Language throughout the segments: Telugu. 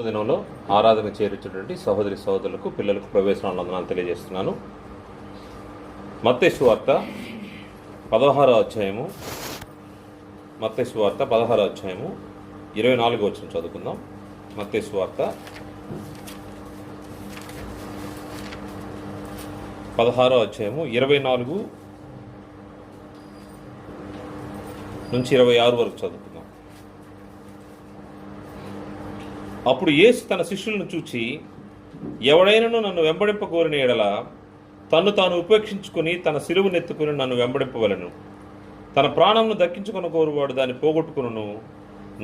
దినంలో ఆరాధన చేరుచున్నటువంటి సహోదరి సహోదరులకు పిల్లలకు ప్రవేశనాలను వందనాలు తెలియజేస్తున్నాను. మత్తయి సువార్త 16వ అధ్యాయము 24వ వచనం చదువుకుందాం. మత్తయి సువార్త 16వ అధ్యాయము 24 నుంచి 26 వరకు చదువుకుందాం. అప్పుడు యేసు తన శిష్యులను చూచి, ఎవడైనను నన్ను వెంబడింపగోరిన ఎడల తన్ను తాను ఉపేక్షించుకుని తన సిలువనెత్తుకుని నన్ను వెంబడింపవలెను. తన ప్రాణమును దక్కించుకుని కోరువాడు దాన్ని పోగొట్టుకును,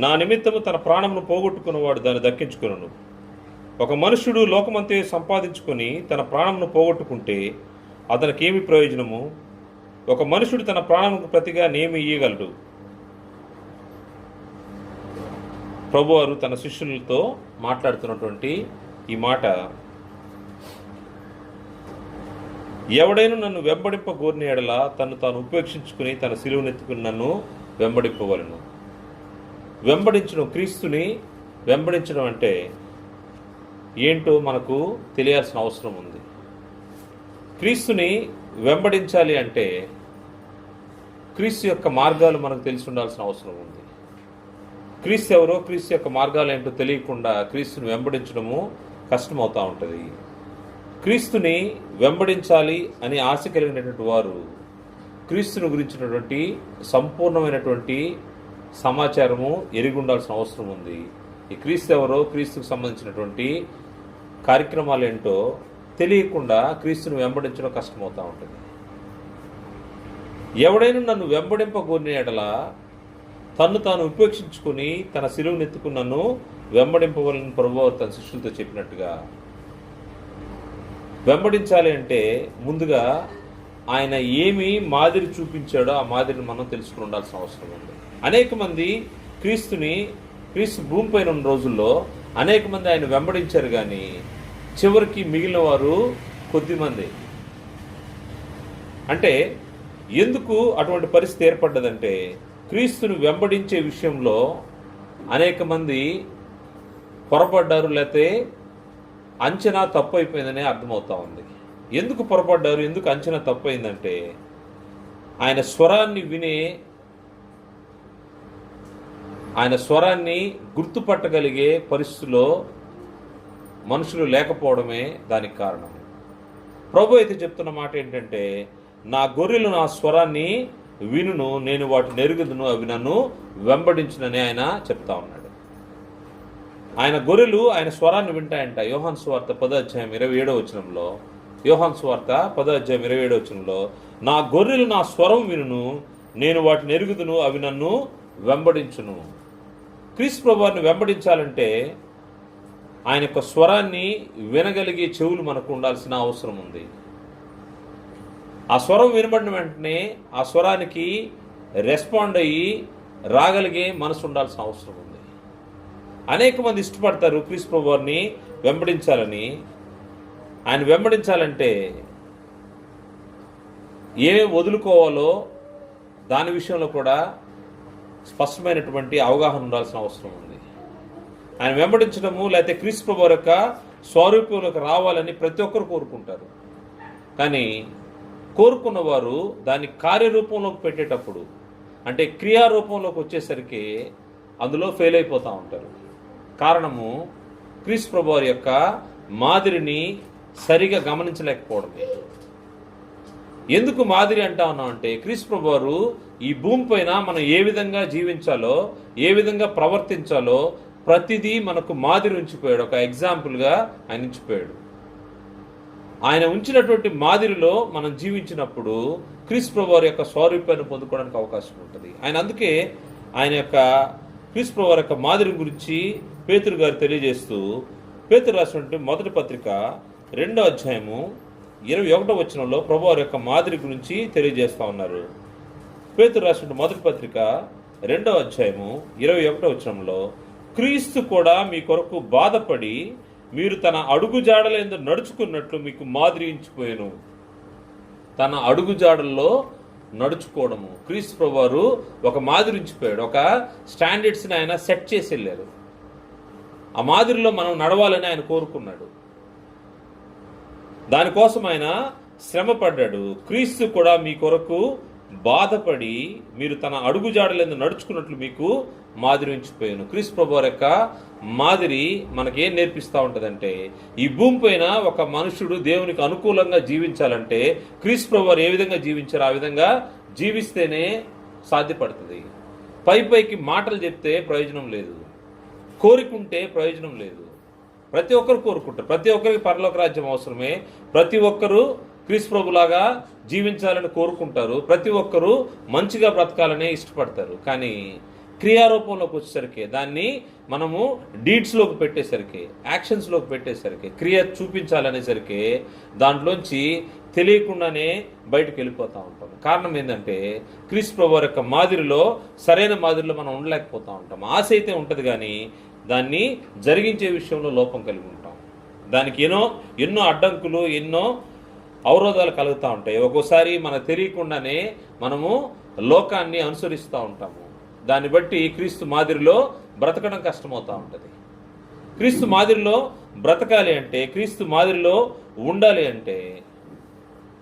నా నిమిత్తము తన ప్రాణమును పోగొట్టుకున్నవాడు దాన్ని దక్కించుకును. ఒక మనుష్యుడు లోకమంతే సంపాదించుకొని తన ప్రాణమును పోగొట్టుకుంటే అతనికి ఏమి ప్రయోజనము? ఒక మనుషుడు తన ప్రాణముకు ప్రతిగా నేమి ఇయ్యగలడు? ప్రభువారు తన శిష్యులతో మాట్లాడుతున్నటువంటి ఈ మాట, ఎవడైనా నన్ను వెంబడింపగోరిన ఎడల తను తాను ఉపేక్షించుకుని తన సిలువనెత్తుకుని నన్ను వెంబడింపవలను. వెంబడించడం, క్రీస్తుని వెంబడించడం అంటే ఏంటో మనకు తెలియాల్సిన అవసరం ఉంది. క్రీస్తుని వెంబడించాలి అంటే క్రీస్తు యొక్క మార్గాలు మనకు తెలిసి ఉండాల్సిన అవసరం ఉంది. క్రీస్తు ఎవరో, క్రీస్తు యొక్క మార్గాలు ఏంటో తెలియకుండా క్రీస్తుని వెంబడించడము కష్టమవుతూ ఉంటుంది. క్రీస్తుని వెంబడించాలి అని ఆశ కలిగినటువంటి వారు క్రీస్తుని గురించినటువంటి సంపూర్ణమైనటువంటి సమాచారము ఎరిగి ఉండాల్సిన అవసరం ఉంది. ఈ క్రీస్తు ఎవరో, క్రీస్తుకు సంబంధించినటువంటి కార్యక్రమాలు ఏంటో తెలియకుండా క్రీస్తుని వెంబడించడం కష్టమవుతూ ఉంటుంది. ఎవడైనా నన్ను వెంబడింపగోరిన ఎడల తన్ను తాను ఉపేక్షించుకుని తన సిలువనెత్తుకుని నన్ను వెంబడింపవలని ప్రభువు తన శిష్యులతో చెప్పినట్టుగా, వెంబడించాలి అంటే ముందుగా ఆయన ఏమి మాదిరి చూపించాడో ఆ మాదిరిని మనం తెలుసుకుని ఉండాల్సిన అవసరం ఉంది. అనేక మంది క్రీస్తు భూమిపైన ఉన్న రోజుల్లో అనేక మంది ఆయన వెంబడించారు, కానీ చివరికి మిగిలిన వారు కొద్దిమంది. అంటే ఎందుకు అటువంటి పరిస్థితి ఏర్పడ్డదంటే, క్రీస్తుని వెంబడించే విషయంలో అనేక మంది పొరపడ్డారు, లేకపోతే అంచనా తప్పు అయిపోయిందనే అర్థమవుతా ఉంది. ఎందుకు పొరపడ్డారు, ఎందుకు అంచనా తప్పు అయిందంటే, ఆయన స్వరాన్ని గుర్తుపట్టగలిగే పరిస్థితుల్లో మనుషులు లేకపోవడమే దానికి కారణం. ప్రభు అయితే చెప్తున్న మాట ఏంటంటే, నా గొర్రెలు నా స్వరాన్ని వినును, నేను వాటిని ఎరుగుదును, అవి నన్ను వెంబడించునని ఆయన చెప్తా ఉన్నాడు. ఆయన గొర్రెలు ఆయన స్వరాన్ని వింటాయంట. యోహాను సువార్త 10:27 వచనంలో, యోహాను సువార్త 10:27 వచనంలో, నా గొర్రెలు నా స్వరం వినును, నేను వాటిని ఎరుగుదును, అవి నన్ను వెంబడించును. క్రీస్తు ప్రభువారిని వెంబడించాలంటే ఆయన యొక్క స్వరాన్ని వినగలిగే చెవులు మనకు ఉండాల్సిన అవసరం ఉంది. ఆ స్వరం వినబడిన వెంటనే ఆ స్వరానికి రెస్పాండ్ అయ్యి రాగలిగే మనసు ఉండాల్సిన అవసరం ఉంది. అనేక మంది ఇష్టపడతారు క్రీస్తు ప్రభువారిని వెంబడించాలని. ఆయన వెంబడించాలంటే ఏమేమి వదులుకోవాలో దాని విషయంలో కూడా స్పష్టమైనటువంటి అవగాహన ఉండాల్సిన అవసరం ఉంది. ఆయన వెంబడించడము, లేకపోతే క్రీస్తు ప్రభువారి యొక్క స్వరూపంలోకి రావాలని ప్రతి ఒక్కరు కోరుకుంటారు. కానీ కోరుకున్నవారు దాన్ని కార్యరూపంలోకి పెట్టేటప్పుడు, అంటే క్రియారూపంలోకి వచ్చేసరికి అందులో ఫెయిల్ అయిపోతూ ఉంటారు. కారణము క్రీస్తు ప్రభువారి యొక్క మాదిరిని సరిగా గమనించలేకపోవడమే. ఎందుకు మాదిరి అంటా ఉన్నామంటే, క్రీస్తు ప్రభువారు ఈ భూమి పైన మనం ఏ విధంగా జీవించాలో, ఏ విధంగా ప్రవర్తించాలో ప్రతిదీ మనకు మాదిరి ఉంచిపోయాడు. ఒక ఎగ్జాంపుల్గా ఆయన ఉంచిపోయాడు. ఆయన ఉంచినటువంటి మాదిరిలో మనం జీవించినప్పుడు క్రీస్తు ప్రభువారి యొక్క స్వరూపాన్ని పొందుకోవడానికి అవకాశం ఉంటుంది. అందుకే ఆయన యొక్క క్రీస్తు ప్రభువారి యొక్క మాదిరి గురించి పేతురు గారు తెలియజేస్తూ, పేతురు రాసినటువంటి మొదటి పత్రిక 2వ అధ్యాయము 21వ వచనంలో ప్రభువారి యొక్క మాదిరి గురించి తెలియజేస్తూ ఉన్నారు. పేతురు రాసినటువంటి మొదటి పత్రిక 2వ అధ్యాయము 21వ వచనంలో, క్రీస్తు కూడా మీ కొరకు బాధపడి మీరు తన అడుగుజాడలందు నడుచుకున్నట్లు మీకు మాదిరి ఇచ్చిపోయాను. తన అడుగుజాడల్లో నడుచుకోవడము, క్రీస్తు ప్రభువారు ఒక మాదిరి ఇచ్చిపోయాడు. ఒక స్టాండర్డ్స్ని ఆయన సెట్ చేసి వెళ్ళారు. ఆ మాదిరిలో మనం నడవాలని ఆయన కోరుకున్నాడు. దానికోసం ఆయన శ్రమ పడ్డాడు. క్రీస్తు కూడా మీ కొరకు బాధపడి మీరు తన అడుగుజాడలందు నడుచుకున్నట్లు మీకు మాదిరి ఉంచిపోయాను. క్రీస్తు ప్రభువారి యొక్క మాదిరి మనకేం నేర్పిస్తూ ఉంటుందంటే, ఈ భూమి పైన ఒక మనుషుడు దేవునికి అనుకూలంగా జీవించాలంటే క్రీస్తు ప్రభువారు ఏ విధంగా జీవించారో ఆ విధంగా జీవిస్తేనే సాధ్యపడుతుంది. పైకి మాటలు చెప్తే ప్రయోజనం లేదు, కోరికుంటే ప్రయోజనం లేదు. ప్రతి ఒక్కరు కోరుకుంటారు, ప్రతి ఒక్కరికి పరలోక రాజ్యం అవసరమే, ప్రతి ఒక్కరూ క్రీస్తు ప్రభులాగా జీవించాలని కోరుకుంటారు, ప్రతి ఒక్కరూ మంచిగా బ్రతకాలని ఇష్టపడతారు. కానీ క్రియారూపంలోకి వచ్చేసరికి, దాన్ని మనము డీడ్స్లోకి పెట్టేసరికి, యాక్షన్స్లోకి పెట్టేసరికి, క్రియ చూపించాలనేసరికి దాంట్లోంచి తెలియకుండానే బయటకు వెళ్ళిపోతూ ఉంటాం. కారణం ఏంటంటే క్రీస్తు ప్రభువారి యొక్క మాదిరిలో, సరైన మాదిరిలో మనం ఉండలేకపోతూ ఉంటాం. ఆశ అయితే ఉంటుంది కానీ దాన్ని జరిగించే విషయంలో లోపం కలిగి ఉంటాం. దానికి ఎన్నో అడ్డంకులు, ఎన్నో అవరోధాలు కలుగుతూ ఉంటాయి. ఒక్కోసారి మనకు తెలియకుండానే మనము లోకాన్ని అనుసరిస్తూ ఉంటాము. దాన్ని బట్టి క్రీస్తు మాదిరిలో బ్రతకడం కష్టమవుతూ ఉంటుంది. క్రీస్తు మాదిరిలో బ్రతకాలి అంటే, క్రీస్తు మాదిరిలో ఉండాలి అంటే,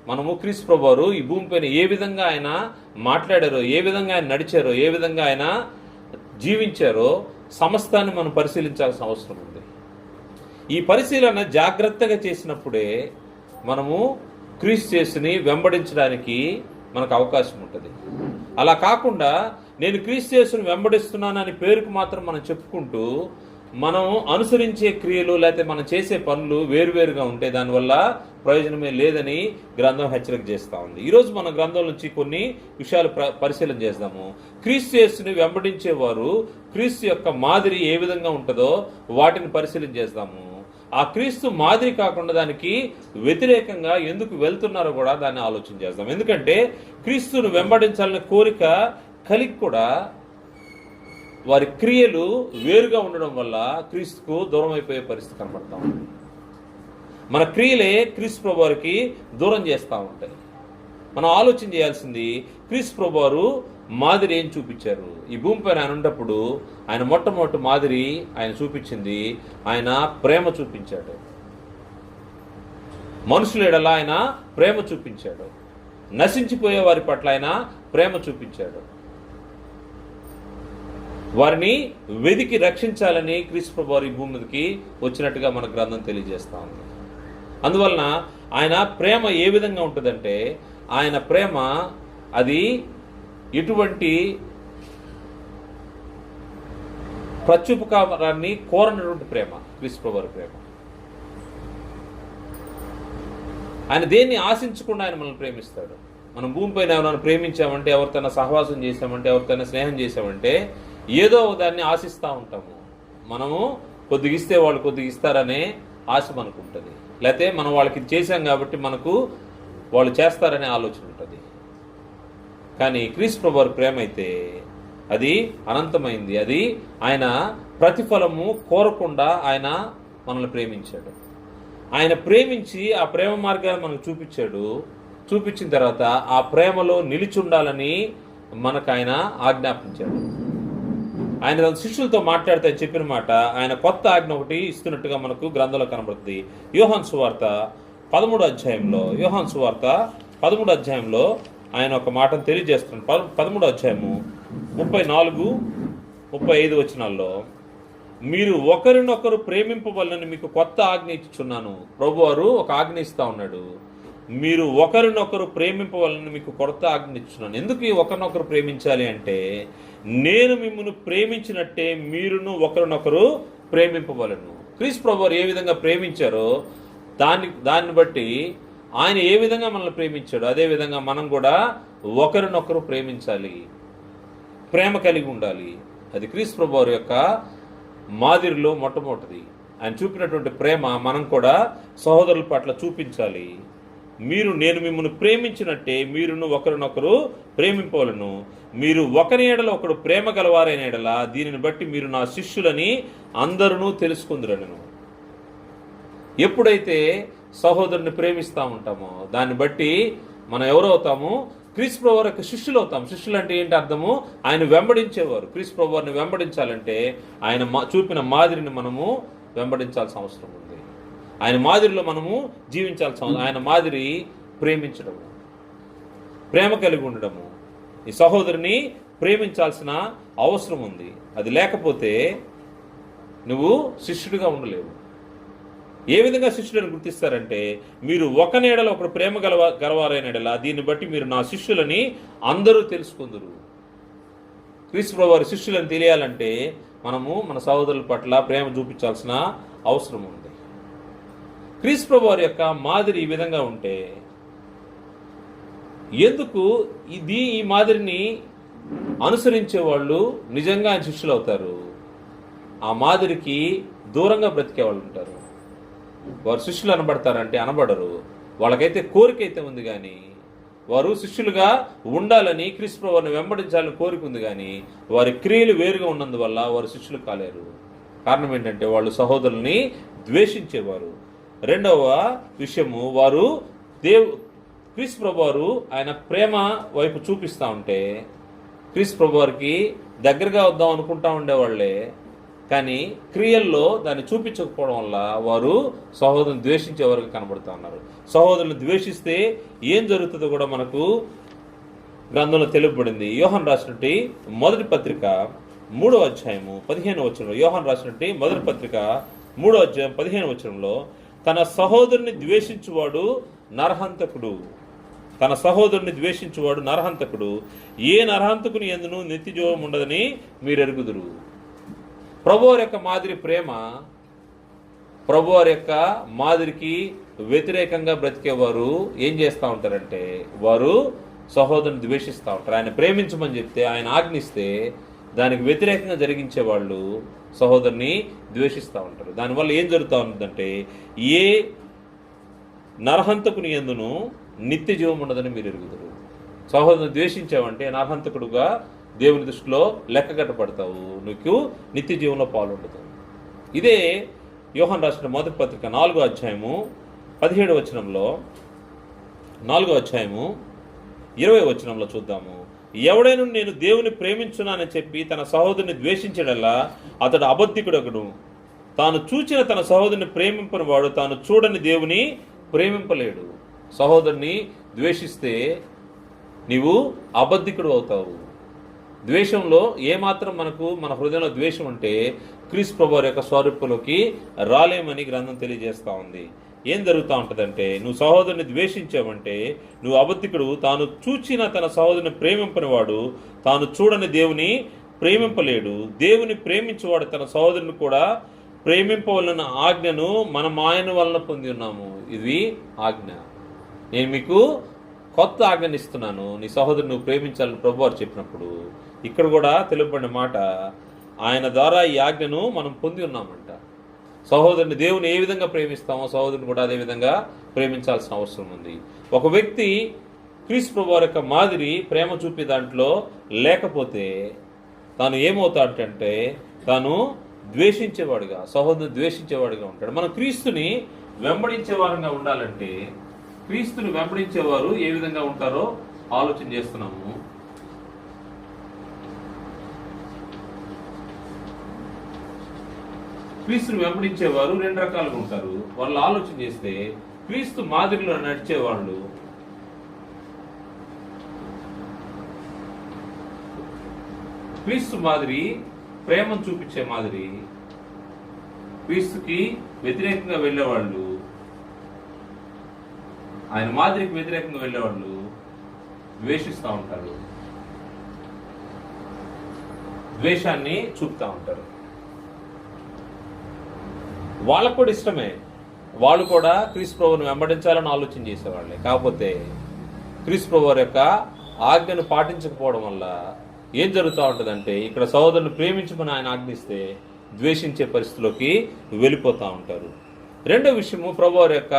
మనము క్రీస్తు ప్రభువారు ఈ భూమిపైన ఏ విధంగా ఆయన మాట్లాడారో, ఏ విధంగా ఆయన నడిచారో, ఏ విధంగా ఆయన జీవించారో సమస్తాన్ని మనం పరిశీలించాల్సిన అవసరం ఉంది. ఈ పరిశీలన జాగ్రత్తగా చేసినప్పుడే మనము క్రీస్తు యేసుని వెంబడించడానికి మనకు అవకాశం ఉంటుంది. అలా కాకుండా నేను క్రీస్తు యేసుని వెంబడిస్తున్నానని పేరుకు మాత్రం మనం చెప్పుకుంటూ మనం అనుసరించే క్రియలు లేకపోతే మనం చేసే పనులు వేరువేరుగా ఉంటే దానివల్ల ప్రయోజనమే లేదని గ్రంథం హెచ్చరిక చేస్తూ ఉంది. ఈరోజు మన గ్రంథం నుంచి కొన్ని విషయాలు పరిశీలన చేద్దాము. క్రీస్తు యేసుని వెంబడించేవారు క్రీస్తు యొక్క మాదిరి ఏ విధంగా ఉంటుందో వాటిని పరిశీలన చేద్దాము. ఆ క్రీస్తు మాదిరి కాకుండా దానికి వ్యతిరేకంగా ఎందుకు వెళ్తున్నారో కూడా దాన్ని ఆలోచన చేద్దాం. ఎందుకంటే క్రీస్తును వెంబడించాలనే కోరిక కలిగి కూడా వారి క్రియలు వేరుగా ఉండడం వల్ల క్రీస్తుకు దూరం అయిపోయే పరిస్థితి కనపడతా ఉంది. మన క్రియలే క్రీస్తు ప్రభువారికి దూరం చేస్తూ ఉంటాయి. మనం ఆలోచన చేయాల్సింది, క్రీస్తు ప్రభువారు మాదిరి ఏం చూపించారు? ఈ భూమిపైన ఆయన ఉన్నప్పుడు ఆయన మొట్టమొదటి మాదిరి ఆయన చూపించింది, ఆయన ప్రేమ చూపించాడు. మనుషుల ఎడల ఆయన ప్రేమ చూపించాడు. నశించిపోయే వారి పట్ల ఆయన ప్రేమ చూపించాడు. వారిని వెదికి రక్షించాలని క్రీస్తు ప్రభువారు ఈ భూమి మీదకి వచ్చినట్టుగా మన గ్రంథం తెలియజేస్తా ఉంది. అందువలన ఆయన ప్రేమ ఏ విధంగా ఉంటుందంటే, ఆయన ప్రేమ అది ఎటువంటి ప్రత్యుపకారాన్ని కోరనటువంటి ప్రేమ. క్రీస్తు ప్రభువారి ప్రేమ, ఆయన దేన్ని ఆశించకుండా ఆయన మనల్ని ప్రేమిస్తాడు. మనం భూమిపైన ఎవరైనా ప్రేమించామంటే, ఎవరితోనైనా సహవాసం చేసామంటే, ఎవరితోనైనా స్నేహం చేసామంటే ఏదో దాన్ని ఆశిస్తూ ఉంటాము. మనము కొద్దిగా ఇస్తే వాళ్ళు కొద్దిగా ఇస్తారనే ఆశ మనకు ఉంటుంది. లేకపోతే మనం వాళ్ళకి చేశాం కాబట్టి మనకు వాళ్ళు చేస్తారనే ఆలోచన ఉంటుంది. కానీ క్రీస్తు ప్రభువారి ప్రేమ అయితే అది అనంతమైంది. అది ఆయన ప్రతిఫలము కోరకుండా ఆయన మనల్ని ప్రేమించాడు. ఆయన ప్రేమించి ఆ ప్రేమ మార్గాన్ని మనకు చూపించాడు. చూపించిన తర్వాత ఆ ప్రేమలో నిలిచి ఉండాలని మనకు ఆయన ఆజ్ఞాపించాడు. ఆయన తన శిష్యులతో మాట్లాడితే చెప్పిన మాట, ఆయన కొత్త ఆజ్ఞ ఒకటి ఇస్తున్నట్టుగా మనకు గ్రంథంలో కనబడుతుంది. యోహాను సువార్త 13వ అధ్యాయంలో, యోహాను సువార్త 13వ అధ్యాయంలో ఆయన ఒక మాటను తెలియజేస్తున్నాడు. 13వ అధ్యాయము 34-35 వచనాల్లో, మీరు ఒకరినొకరు ప్రేమింపవలనని మీకు కొత్త ఆజ్ఞ ఇచ్చుచున్నాను. ప్రభువారు ఒక ఆజ్ఞ ఇస్తా ఉన్నాడు. మీరు ఒకరినొకరు ప్రేమింపవలనని మీకు కొత్త ఆజ్ఞ ఇచ్చున్నాను. ఎందుకు ఈ ఒకరినొకరు ప్రేమించాలి అంటే, నేను మిమ్మల్ని ప్రేమించినట్టే మీరును ఒకరినొకరు ప్రేమింపవలను. క్రీస్తు ప్రభువారు ఏ విధంగా ప్రేమించారో దాన్ని బట్టి ఆయన ఏ విధంగా మనల్ని ప్రేమించాడో అదే విధంగా మనం కూడా ఒకరినొకరు ప్రేమించాలి, ప్రేమ కలిగి ఉండాలి. అది క్రీస్తు ప్రభువారి యొక్క మాదిరిలో మొట్టమొదటిది. ఆయన చూపినటువంటి ప్రేమ మనం కూడా సహోదరుల పట్ల చూపించాలి. నేను మిమ్మల్ని ప్రేమించినట్టే మీరును ఒకరినొకరు ప్రేమింపవలను. మీరు ఒకరి ఎడల ఒకడు ప్రేమ గలవారైన ఎడల దీనిని బట్టి మీరు నా శిష్యులని అందరూ తెలుసుకుందురను. ఎప్పుడైతే సహోదరుని ప్రేమిస్తూ ఉంటామో దాన్ని బట్టి మనం ఎవరవుతాము? క్రీస్తు ప్రభువారి యొక్క శిష్యులు అవుతాం. శిష్యులు అంటే ఏంటి అర్థము? ఆయన వెంబడించేవారు. క్రీస్తు ప్రభువారిని వెంబడించాలంటే ఆయన చూపిన మాదిరిని మనము వెంబడించాల్సిన అవసరం ఉంది. ఆయన మాదిరిలో మనము జీవించాల్సిన అవసరం. ఆయన మాదిరి ప్రేమించడము, ప్రేమ కలిగి ఉండడము, ఈ సహోదరుని ప్రేమించాల్సిన అవసరం ఉంది. అది లేకపోతే నువ్వు శిష్యుడిగా ఉండలేవు. ఏ విధంగా శిష్యులను గుర్తిస్తారంటే, మీరు ఒక నీడలో ఒకరు ప్రేమ గలవారైన ఎడల దీన్ని బట్టి మీరు నా శిష్యులని అందరూ తెలుసుకుందరు. క్రీస్తు ప్రభువారి శిష్యులను తెలియాలంటే మనము మన సహోదరుల పట్ల ప్రేమ చూపించాల్సిన అవసరం ఉంది. క్రీస్తు ప్రభువారి యొక్క మాదిరి ఈ విధంగా ఉంటే ఎందుకు ఈ మాదిరిని అనుసరించే వాళ్ళు నిజంగా ఆయన శిష్యులు అవుతారు. ఆ మాదిరికి దూరంగా బ్రతికే వాళ్ళు ఉంటారు. వారు శిష్యులు అనబడతారంటే అనబడరు. వాళ్ళకైతే కోరిక అయితే ఉంది, కానీ వారు శిష్యులుగా ఉండాలని, క్రీస్తు ప్రభువుని వెంబడించాలని కోరిక ఉంది, కానీ వారి క్రియలు వేరుగా ఉన్నందువల్ల వారు శిష్యులు కాలేరు. కారణం ఏంటంటే వాళ్ళు సహోదరుల్ని ద్వేషించేవారు. రెండవ విషయము, వారు క్రీస్తు ప్రభువారు ఆయన ప్రేమ వైపు చూపిస్తూ ఉంటే క్రీస్తు ప్రభువారికి దగ్గరగా వద్దాం అనుకుంటా ఉండేవాళ్లే, కానీ క్రియల్లో దాన్ని చూపించకపోవడం వల్ల వారు సహోదరుని ద్వేషించే వరకు కనబడుతూ ఉన్నారు. సహోదరుని ద్వేషిస్తే ఏం జరుగుతుందో కూడా మనకు గ్రంథంలో తెలుపబడింది. యోహాను రాసినటువంటి మొదటి పత్రిక 3వ అధ్యాయము 15వ వచనంలో, యోహాను రాసినటువంటి మొదటి పత్రిక 3వ అధ్యాయం 15వ వచనంలో, తన సహోదరుని ద్వేషించువాడు నరహంతకుడు, తన సహోదరుని ద్వేషించువాడు నరహంతకుడు, ఏ నరహంతకుని యందును నిత్యజీవం ఉండదని మీరు ఎరుగుదురు. ప్రభువారి యొక్క మాదిరి ప్రేమ, ప్రభువారి యొక్క మాదిరికి వ్యతిరేకంగా బ్రతికేవారు ఏం చేస్తూ ఉంటారంటే వారు సహోదరుని ద్వేషిస్తూ ఉంటారు. ఆయన ప్రేమించమని చెప్తే, ఆయన ఆజ్ఞిస్తే దానికి వ్యతిరేకంగా జరిగించే వాళ్ళు సహోదరుని ద్వేషిస్తూ ఉంటారు. దానివల్ల ఏం జరుగుతూ ఉంటుందంటే, ఏ నరహంతకుని యందును నిత్య జీవం ఉండదని మీరు ఎరుగుదురు. సహోదరుని ద్వేషించావంటే నరహంతకుడుగా దేవుని దృష్టిలో లెక్కగట్టబడతావు, నీకు నిత్య జీవంలో పాలు ఉండదు. ఇదే యోహాను రాసిన మొదటి పత్రిక 4వ అధ్యాయము 17వ వచనంలో, 4వ అధ్యాయము 20వ వచనంలో చూద్దాము. ఎవడైనా నేను దేవుని ప్రేమించున్నానని చెప్పి తన సహోదరుని ద్వేషించడల్లా అతడు అబద్ధికుడొకడు. తాను చూచిన తన సహోదరుని ప్రేమింపని వాడు తాను చూడని దేవుని ప్రేమింపలేడు. సహోదరుని ద్వేషిస్తే నీవు అబద్ధికుడు అవుతావు. ద్వేషంలో ఏమాత్రం మన హృదయంలో ద్వేషం ఉంటే క్రీస్తు ప్రభువారి యొక్క స్వరూపంలోకి రాలేమని గ్రంథం తెలియజేస్తూ ఉంది. ఏం జరుగుతూ ఉంటుందంటే, నువ్వు సహోదరుని ద్వేషించావంటే నువ్వు అబద్ధికుడు. తాను చూచిన తన సహోదరుని ప్రేమింపని వాడు తాను చూడని దేవుని ప్రేమింపలేడు. దేవుని ప్రేమించేవాడు తన సహోదరుని కూడా ప్రేమింపవలన ఆజ్ఞను మనం ఆయన వలన పొంది ఉన్నాము. ఇది ఆజ్ఞ. నేను మీకు కొత్త ఆజ్ఞనిస్తున్నాను, నీ సహోదరుని నువ్వు ప్రేమించాలని ప్రభువారు చెప్పినప్పుడు ఇక్కడ కూడా తెలుపబడిన మాట, ఆయన ద్వారా ఈ ఆజ్ఞను మనం పొంది ఉన్నామంట. సహోదరుని దేవుని ఏ విధంగా ప్రేమిస్తామో సహోదరుని కూడా అదే విధంగా ప్రేమించాల్సిన అవసరం ఉంది. ఒక వ్యక్తి క్రీస్తు ప్రభువారి యొక్క మాదిరి ప్రేమ చూపే దాంట్లో లేకపోతే తాను ఏమవుతాడంటే తాను ద్వేషించేవాడుగా, సహోదరుని ద్వేషించేవాడుగా ఉంటాడు. మనం క్రీస్తుని వెంబడించేవారుగా ఉండాలంటే క్రీస్తుని వెంబడించేవారు ఏ విధంగా ఉంటారో ఆలోచన చేస్తున్నాము. క్రీస్తుని వెంబడించేవారు 2 రకాలుగా ఉంటారు. వాళ్ళు ఆలోచన చేస్తే క్రీస్తు మాదిరిలో నడిచేవాళ్ళు క్రీస్తు మాదిరి ప్రేమను చూపించే మాదిరి, క్రీస్తుకి వ్యతిరేకంగా వెళ్ళేవాళ్ళు, ఆయన మాదిరికి వ్యతిరేకంగా వెళ్ళేవాళ్ళు ద్వేషిస్తూ ఉంటారు, ద్వేషాన్ని చూపుతూ ఉంటారు. వాళ్ళకు కూడా ఇష్టమే, వాళ్ళు కూడా క్రీస్తు ప్రభువుని వెంబడించాలని ఆలోచన చేసేవాళ్ళే. కాకపోతే క్రీస్తు ప్రభువు యొక్క ఆజ్ఞను పాటించకపోవడం వల్ల ఏం జరుగుతూ ఉంటుందంటే, ఇక్కడ సహోదరుని ప్రేమించమని ఆయన ఆజ్ఞిస్తే ద్వేషించే పరిస్థితిలోకి వెళ్ళిపోతూ ఉంటారు. రెండో విషయము, ప్రభువు యొక్క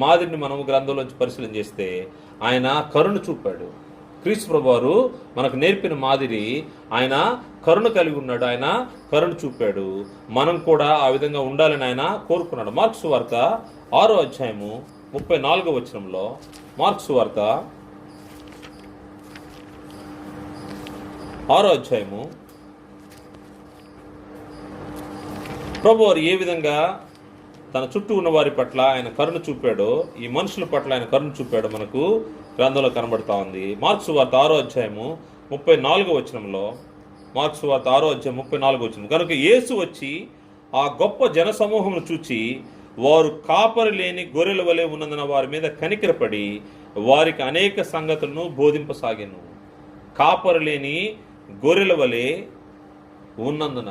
మాదిరిని మనము గ్రంథంలోంచి పరిశీలన చేస్తే ఆయన కరుణ చూపాడు. క్రీస్తు ప్రభువారు మనకు నేర్పిన మాదిరి ఆయన కరుణ కలిగి ఉన్నాడు, ఆయన కరుణ చూపాడు. మనం కూడా ఆ విధంగా ఉండాలని ఆయన కోరుకున్నాడు. మార్క్స్ వార్త 6వ అధ్యాయము 34వ వచనంలో, మార్క్స్ వార్త 6వ అధ్యాయము ప్రభువారు ఏ విధంగా తన చుట్టూ ఉన్న వారి పట్ల ఆయన కరుణ చూపాడో, ఈ మనుషుల పట్ల ఆయన కరుణ చూపాడో మనకు గ్రంథంలో కనబడతా ఉంది. మార్కు సువార్త 6వ అధ్యాయము 34వ వచనంలో, మార్కు సువార్త 6వ అధ్యాయం 34వ వచనం, కనుక యేసు వచ్చి ఆ గొప్ప జనసమూహమును చూచి వారు కాపరి లేని గొర్రెల వలె ఉన్నందున వారి మీద కనికరపడి వారికి అనేక సంగతులను బోధింపసాగాను. కాపరి లేని గొర్రెల వలె ఉన్నందున,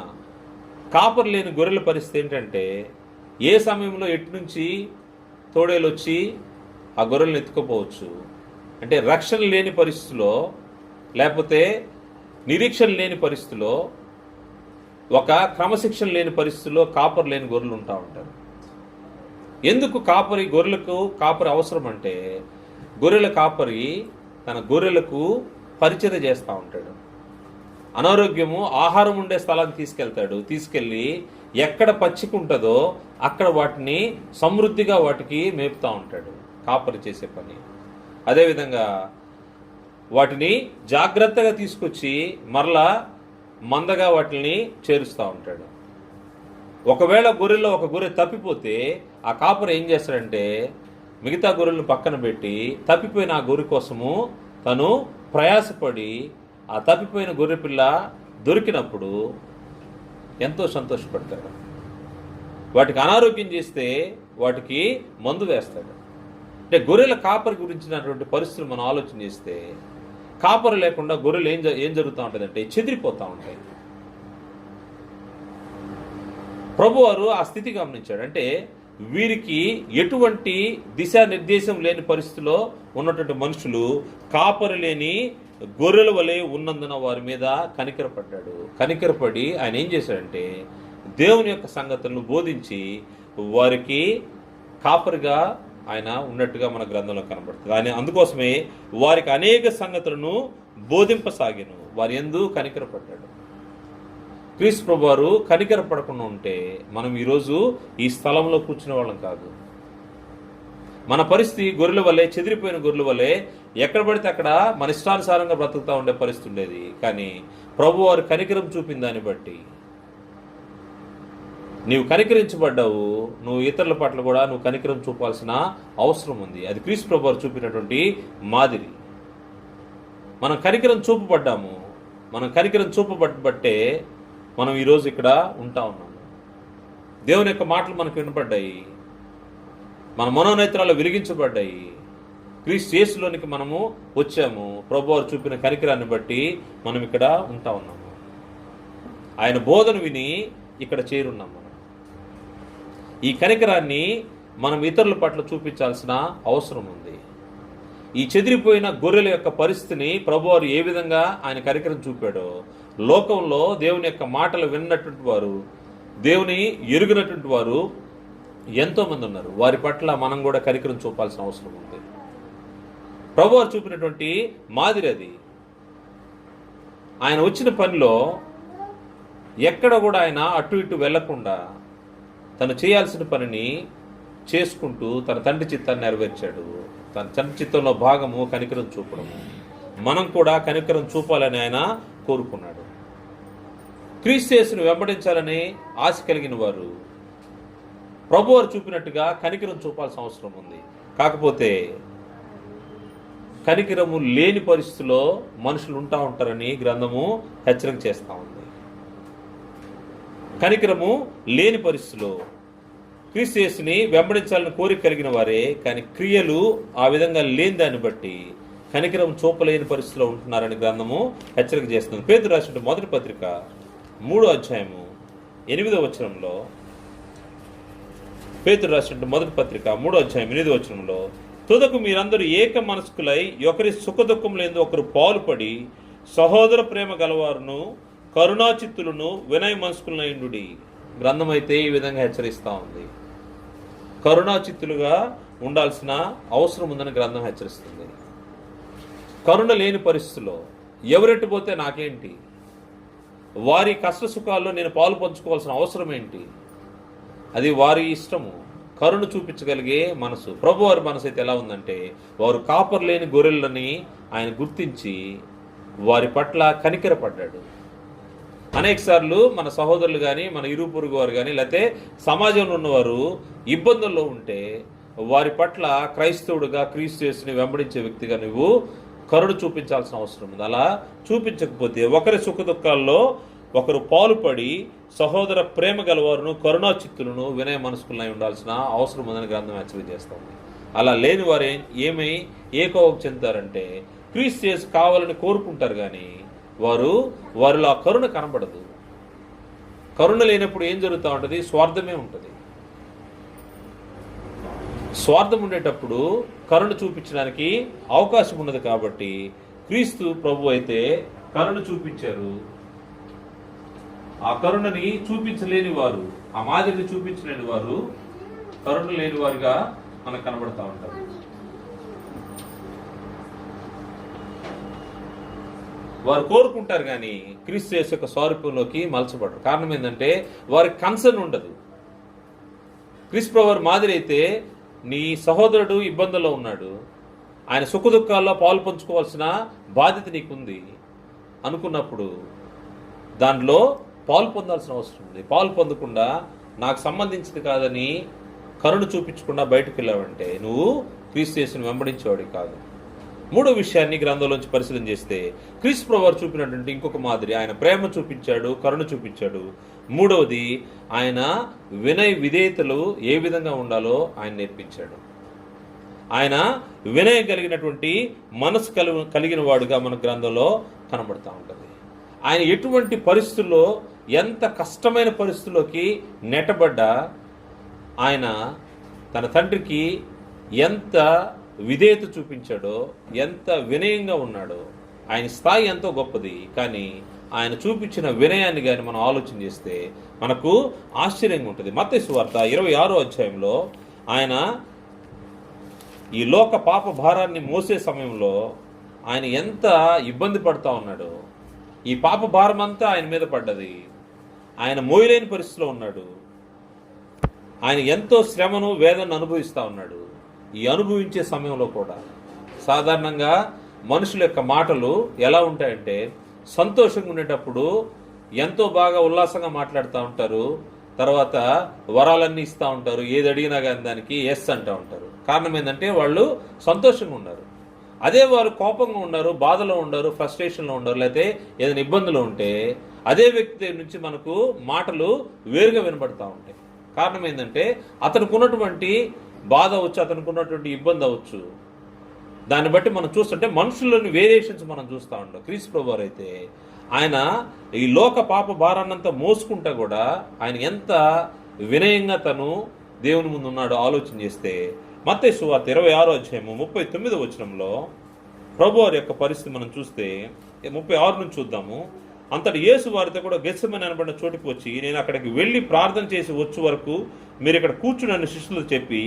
కాపరి లేని గొర్రెల పరిస్థితి ఏంటంటే, ఏ సమయంలో ఎటు నుంచి తోడేలు వచ్చి ఆ గొర్రెలను ఎత్తుకుపోవచ్చు. అంటే రక్షణ లేని పరిస్థితిలో, లేకపోతే నిరీక్షణ లేని పరిస్థితిలో, ఒక క్రమశిక్షణ లేని పరిస్థితిలో కాపరి లేని గొర్రెలు ఉంటా ఉంటారు. ఎందుకు గొర్రెలకు కాపరి అవసరం అంటే, గొర్రెల కాపరి తన గొర్రెలకు పరిచర్య చేస్తూ ఉంటాడు. అనారోగ్యము ఆహారం ఉండే స్థలానికి తీసుకెళ్ళి ఎక్కడ పచ్చిక ఉంటుందో అక్కడ వాటిని సమృద్ధిగా వాటికి మేపుతూ ఉంటాడు కాపరి చేసే పని. అదేవిధంగా వాటిని జాగ్రత్తగా తీసుకొచ్చి మరలా మందగా వాటిని చేరుస్తూ ఉంటాడు. ఒకవేళ గొర్రెల్లో ఒక గొర్రె తప్పిపోతే ఆ కాపరి ఏం చేస్తాడంటే, మిగతా గొర్రెలను పక్కన పెట్టి తప్పిపోయిన ఆ గొర్రె కోసము తను ప్రయాసపడి ఆ తప్పిపోయిన గొర్రె పిల్ల దొరికినప్పుడు ఎంతో సంతోషపడతాడు. వాటికి అనారోగ్యం చేస్తే వాటికి మందు వేస్తాడు. అంటే గొర్రెల కాపరి గురించినటువంటి పరిస్థితులు మనం ఆలోచన చేస్తే, కాపరి లేకుండా గొర్రెలు ఏం జరుగుతూ ఉంటుందంటే చెదిరిపోతూ ఉంటాయి. ప్రభువారు ఆ స్థితి గమనించాడు. అంటే వీరికి ఎటువంటి దిశానిర్దేశం లేని పరిస్థితిలో ఉన్నటువంటి మనుషులు కాపరి లేని గొర్రెల వలె ఉన్నందున వారి మీద కనికరపడి ఆయన ఏం చేశాడంటే, దేవుని యొక్క సంగతులను బోధించి వారికి కాపరిగా ఆయన ఉన్నట్టుగా మన గ్రంథంలో కనబడుతుంది. ఆయన అందుకోసమే వారికి అనేక సంగతులను బోధింపసాగాను. వారి యందు కనికరపడ్డాడు. క్రీస్తు ప్రభువారు కనికరపడకుండా ఉంటే మనం ఈరోజు ఈ స్థలంలో కూర్చునే వాళ్ళం కాదు. మన పరిస్థితి గొర్రెల వల్లే, చెదిరిపోయిన గొర్రెల వల్లే ఎక్కడ పడితే అక్కడ మన ఇష్టానుసారంగా బ్రతుకుతూ ఉండే పరిస్థితి ఉండేది. కానీ ప్రభువారు కనికరం చూపిన దాన్ని బట్టి నీవు కనికరించబడ్డావు. నువ్వు ఇతరుల పట్ల కూడా నువ్వు కనికరం చూపాల్సిన అవసరం ఉంది. అది క్రీస్తు ప్రభువారు చూపినటువంటి మాదిరి. మనం కనికరం చూపబడ్డాము. మనం కనికరం చూపబట్టే మనం ఈరోజు ఇక్కడ ఉంటా ఉన్నాము. దేవుని యొక్క మాటలు మనకు వినపడ్డాయి. మన మనోనేత్రాలు వెలిగించబడ్డాయి. క్రీస్తు యేసులోనికి మనము వచ్చాము. ప్రభువారు చూపిన కనికరాన్ని బట్టి మనం ఇక్కడ ఉంటా ఉన్నాము. ఆయన బోధన విని ఇక్కడ చేరున్నాము. ఈ కనికరాన్ని మనం ఇతరుల పట్ల చూపించాల్సిన అవసరం ఉంది. ఈ చెదిరిపోయిన గొర్రెల యొక్క పరిస్థితిని ప్రభువారు ఏ విధంగా ఆయన కనికరం చూపాడో, లోకంలో దేవుని యొక్క మాటలు విన్నటువంటి వారు, దేవుని ఎరుగినటువంటి వారు ఎంతోమంది ఉన్నారు. వారి పట్ల మనం కూడా కనికరం చూపాల్సిన అవసరం ఉంది. ప్రభువారు చూపినటువంటి మాదిరి అది. ఆయన వచ్చిన పనిలో ఎక్కడ కూడా ఆయన అటు ఇటు వెళ్లకుండా తను చేయాల్సిన పనిని చేసుకుంటూ తన తండ్రి చిత్తాన్ని నెరవేర్చాడు. తన తండ్రి చిత్తంలో భాగము కనికరం చూపడము. మనం కూడా కనికరం చూపాలని ఆయన కోరుకున్నాడు. క్రీస్తు యేసును వెంబడించాలని ఆశ కలిగిన వారు ప్రభువారు చూపినట్టుగా కనికరం చూపాల్సిన అవసరం ఉంది. కాకపోతే కనికరము లేని పరిస్థితిలో మనుషులు ఉంటారని గ్రంథము హెచ్చరిక చేస్తూ ఉంది. కనికరము లేని పరిస్థితిలో క్రీస్తు యేసుని వెంబడించాలని కోరిక కలిగిన వారే, కానీ క్రియలు ఆ విధంగా లేని దాన్ని బట్టి కనికరం చూపలేని పరిస్థితిలో ఉంటున్నారని గ్రంథము హెచ్చరిక చేస్తుంది. పేతురు రాసిన మొదటి పత్రిక 3వ అధ్యాయము 8వ వచనంలో, పేతురు రాసిన మొదటి పత్రిక 3వ అధ్యాయం 8వ వచనంలో, తుదకు మీరందరూ ఏక మనస్కులై ఒకరి సుఖదుఖములందు ఒకరు పాలుపడి సహోదర ప్రేమ గలవారును కరుణాచిత్తులను వినయ మనస్కులైండుడి. గ్రంథం అయితే ఈ విధంగా హెచ్చరిస్తూ ఉంది. కరుణాచిత్తులుగా ఉండాల్సిన అవసరం ఉందని గ్రంథం హెచ్చరిస్తుంది. కరుణ లేని పరిస్థితుల్లో ఎవరెట్టుపోతే నాకేంటి, వారి కష్ట సుఖాల్లో నేను పాలు పంచుకోవాల్సిన అవసరం ఏంటి, అది వారి ఇష్టము. కరుణ చూపించగలిగే మనసు, ప్రభువారి మనసు అయితే ఎలా ఉందంటే, వారు కాపరు లేని గొర్రెలని ఆయన గుర్తించి వారి పట్ల కనికరపడ్డాడు. అనేక సార్లు మన సహోదరులు కానీ, మన ఇరుగు పొరుగు వారు కానీ, లేకపోతే సమాజంలో ఉన్నవారు ఇబ్బందుల్లో ఉంటే వారి పట్ల క్రైస్తవుడుగా, క్రీస్తు యేసుని వెంబడించే వ్యక్తిగా నువ్వు కరుణ చూపించాల్సిన అవసరం ఉంది. అలా చూపించకపోతే ఒకరి సుఖదుఖాల్లో ఒకరు పాలుపడి సహోదర ప్రేమ గలవారును, కరుణా చిత్తులను, వినయ మనస్కులై ఉండాల్సిన అవసరం ఉందని గ్రంథం హెచ్చరిస్తుంది. అలా లేని వారు ఏమై ఏ కోవకు చెందుతారంటే క్రీస్తు యేసు కావాలని కోరుకుంటారు, కానీ వారిలో ఆ కరుణ కనబడదు. కరుణ లేనప్పుడు ఏం జరుగుతూ ఉంటుంది? స్వార్థమే ఉంటుంది. స్వార్థం ఉండేటప్పుడు కరుణ చూపించడానికి అవకాశం ఉన్నది. కాబట్టి క్రీస్తు ప్రభు అయితే కరుణ చూపించారు. ఆ కరుణని చూపించలేని వారు, ఆ మాదిరిని చూపించలేని వారు కరుణ లేని వారుగా మనకు కనబడతా ఉంటారు. వారు కోరుకుంటారు కానీ క్రీస్తు యేసు యొక్క స్వరూపంలోకి మలచబడరు. కారణం ఏంటంటే వారికి కన్సర్న్ ఉండదు. క్రీస్తు ప్రభు మాదిరి అయితే నీ సహోదరుడు ఇబ్బందుల్లో ఉన్నాడు, ఆయన సుఖదుఖాల్లో పాలు పంచుకోవాల్సిన బాధ్యత నీకుంది అనుకున్నప్పుడు దాంట్లో పాలు పొందాల్సిన అవసరం ఉంది. పాలు పొందకుండా నాకు సంబంధించింది కాదని కరుణ చూపించకుండా బయటకు వెళ్ళావంటే నువ్వు క్రీస్తు యేసుని వెంబడించేవాడి కాదు. మూడో విషయాన్ని గ్రంథంలోంచి పరిశీలన చేస్తే క్రీస్తు ప్రభువు చూపినటువంటి ఇంకొక మాదిరి, ఆయన ప్రేమ చూపించాడు, కరుణ చూపించాడు. మూడవది, ఆయన వినయ విధేయతలు ఏ విధంగా ఉండాలో ఆయన నేర్పించాడు. ఆయన వినయం కలిగినటువంటి మనసు కలిగిన వాడుగా మన గ్రంథంలో కనబడుతూ ఉంటుంది. ఆయన ఎటువంటి పరిస్థితుల్లో, ఎంత కష్టమైన పరిస్థితుల్లోకి నెట్టబడ్డా ఆయన తన తండ్రికి ఎంత విధేయత చూపించాడో, ఎంత వినయంగా ఉన్నాడో, ఆయన స్థాయి ఎంతో గొప్పది. కానీ ఆయన చూపించిన వినయాన్ని కానీ మనం ఆలోచన చేస్తే మనకు ఆశ్చర్యంగా ఉంటుంది. మత్తయి సువార్త 26వ అధ్యాయంలో ఆయన ఈ లోక పాప భారాన్ని మోసే సమయంలో ఆయన ఎంత ఇబ్బంది పడుతూ ఉన్నాడో, ఈ పాప భారం అంతా ఆయన మీద పడ్డది, ఆయన మోయలేని పరిస్థితిలో ఉన్నాడు, ఆయన ఎంతో శ్రమను వేదనను అనుభవిస్తూ ఉన్నాడు. ఈ అనుభవించే సమయంలో కూడా సాధారణంగా మనుషుల యొక్క మాటలు ఎలా ఉంటాయంటే, సంతోషంగా ఉండేటప్పుడు ఎంతో బాగా ఉల్లాసంగా మాట్లాడుతూ ఉంటారు, తర్వాత వరాలన్నీ ఇస్తూ ఉంటారు, ఏది అడిగినా కానీ దానికి ఎస్ అంటూ ఉంటారు. కారణం ఏంటంటే వాళ్ళు సంతోషంగా ఉన్నారు. అదే వారు కోపంగా ఉన్నారు, బాధలో ఉన్నారు, ఫ్రస్ట్రేషన్లో ఉన్నారు, లేకపోతే ఏదైనా ఇబ్బందులు ఉంటే అదే వ్యక్తి నుంచి మనకు మాటలు వేరుగా వినబడతా ఉంటాయి. కారణం ఏంటంటే అతనికి ఉన్నటువంటి బాధ అవచ్చు, అతనికి ఉన్నటువంటి ఇబ్బంది అవ్వచ్చు. దాన్ని బట్టి మనం చూస్తుంటే మనుషుల్లోని వేరియేషన్స్ మనం చూస్తూ ఉంటాం. క్రీస్తు ప్రభువు అయితే ఆయన ఈ లోక పాప భారాన్నంతా మోసుకుంటా కూడా ఆయన ఎంత వినయంగా తను దేవుని ముందు ఉన్నాడో ఆలోచన చేస్తే మత్తయి సువార్త 26వ అధ్యాయము 39వ వచనంలో ప్రభు వారి యొక్క పరిస్థితి మనం చూస్తే 36 నుంచి చూద్దాము. అంతటి యేసు వారితో కూడా గెత్సెమని అనబడిన చోటుకు వచ్చి, నేను అక్కడికి వెళ్ళి ప్రార్థన చేసి వచ్చే వరకు మీరు ఇక్కడ కూర్చుని శిష్యులు చెప్పి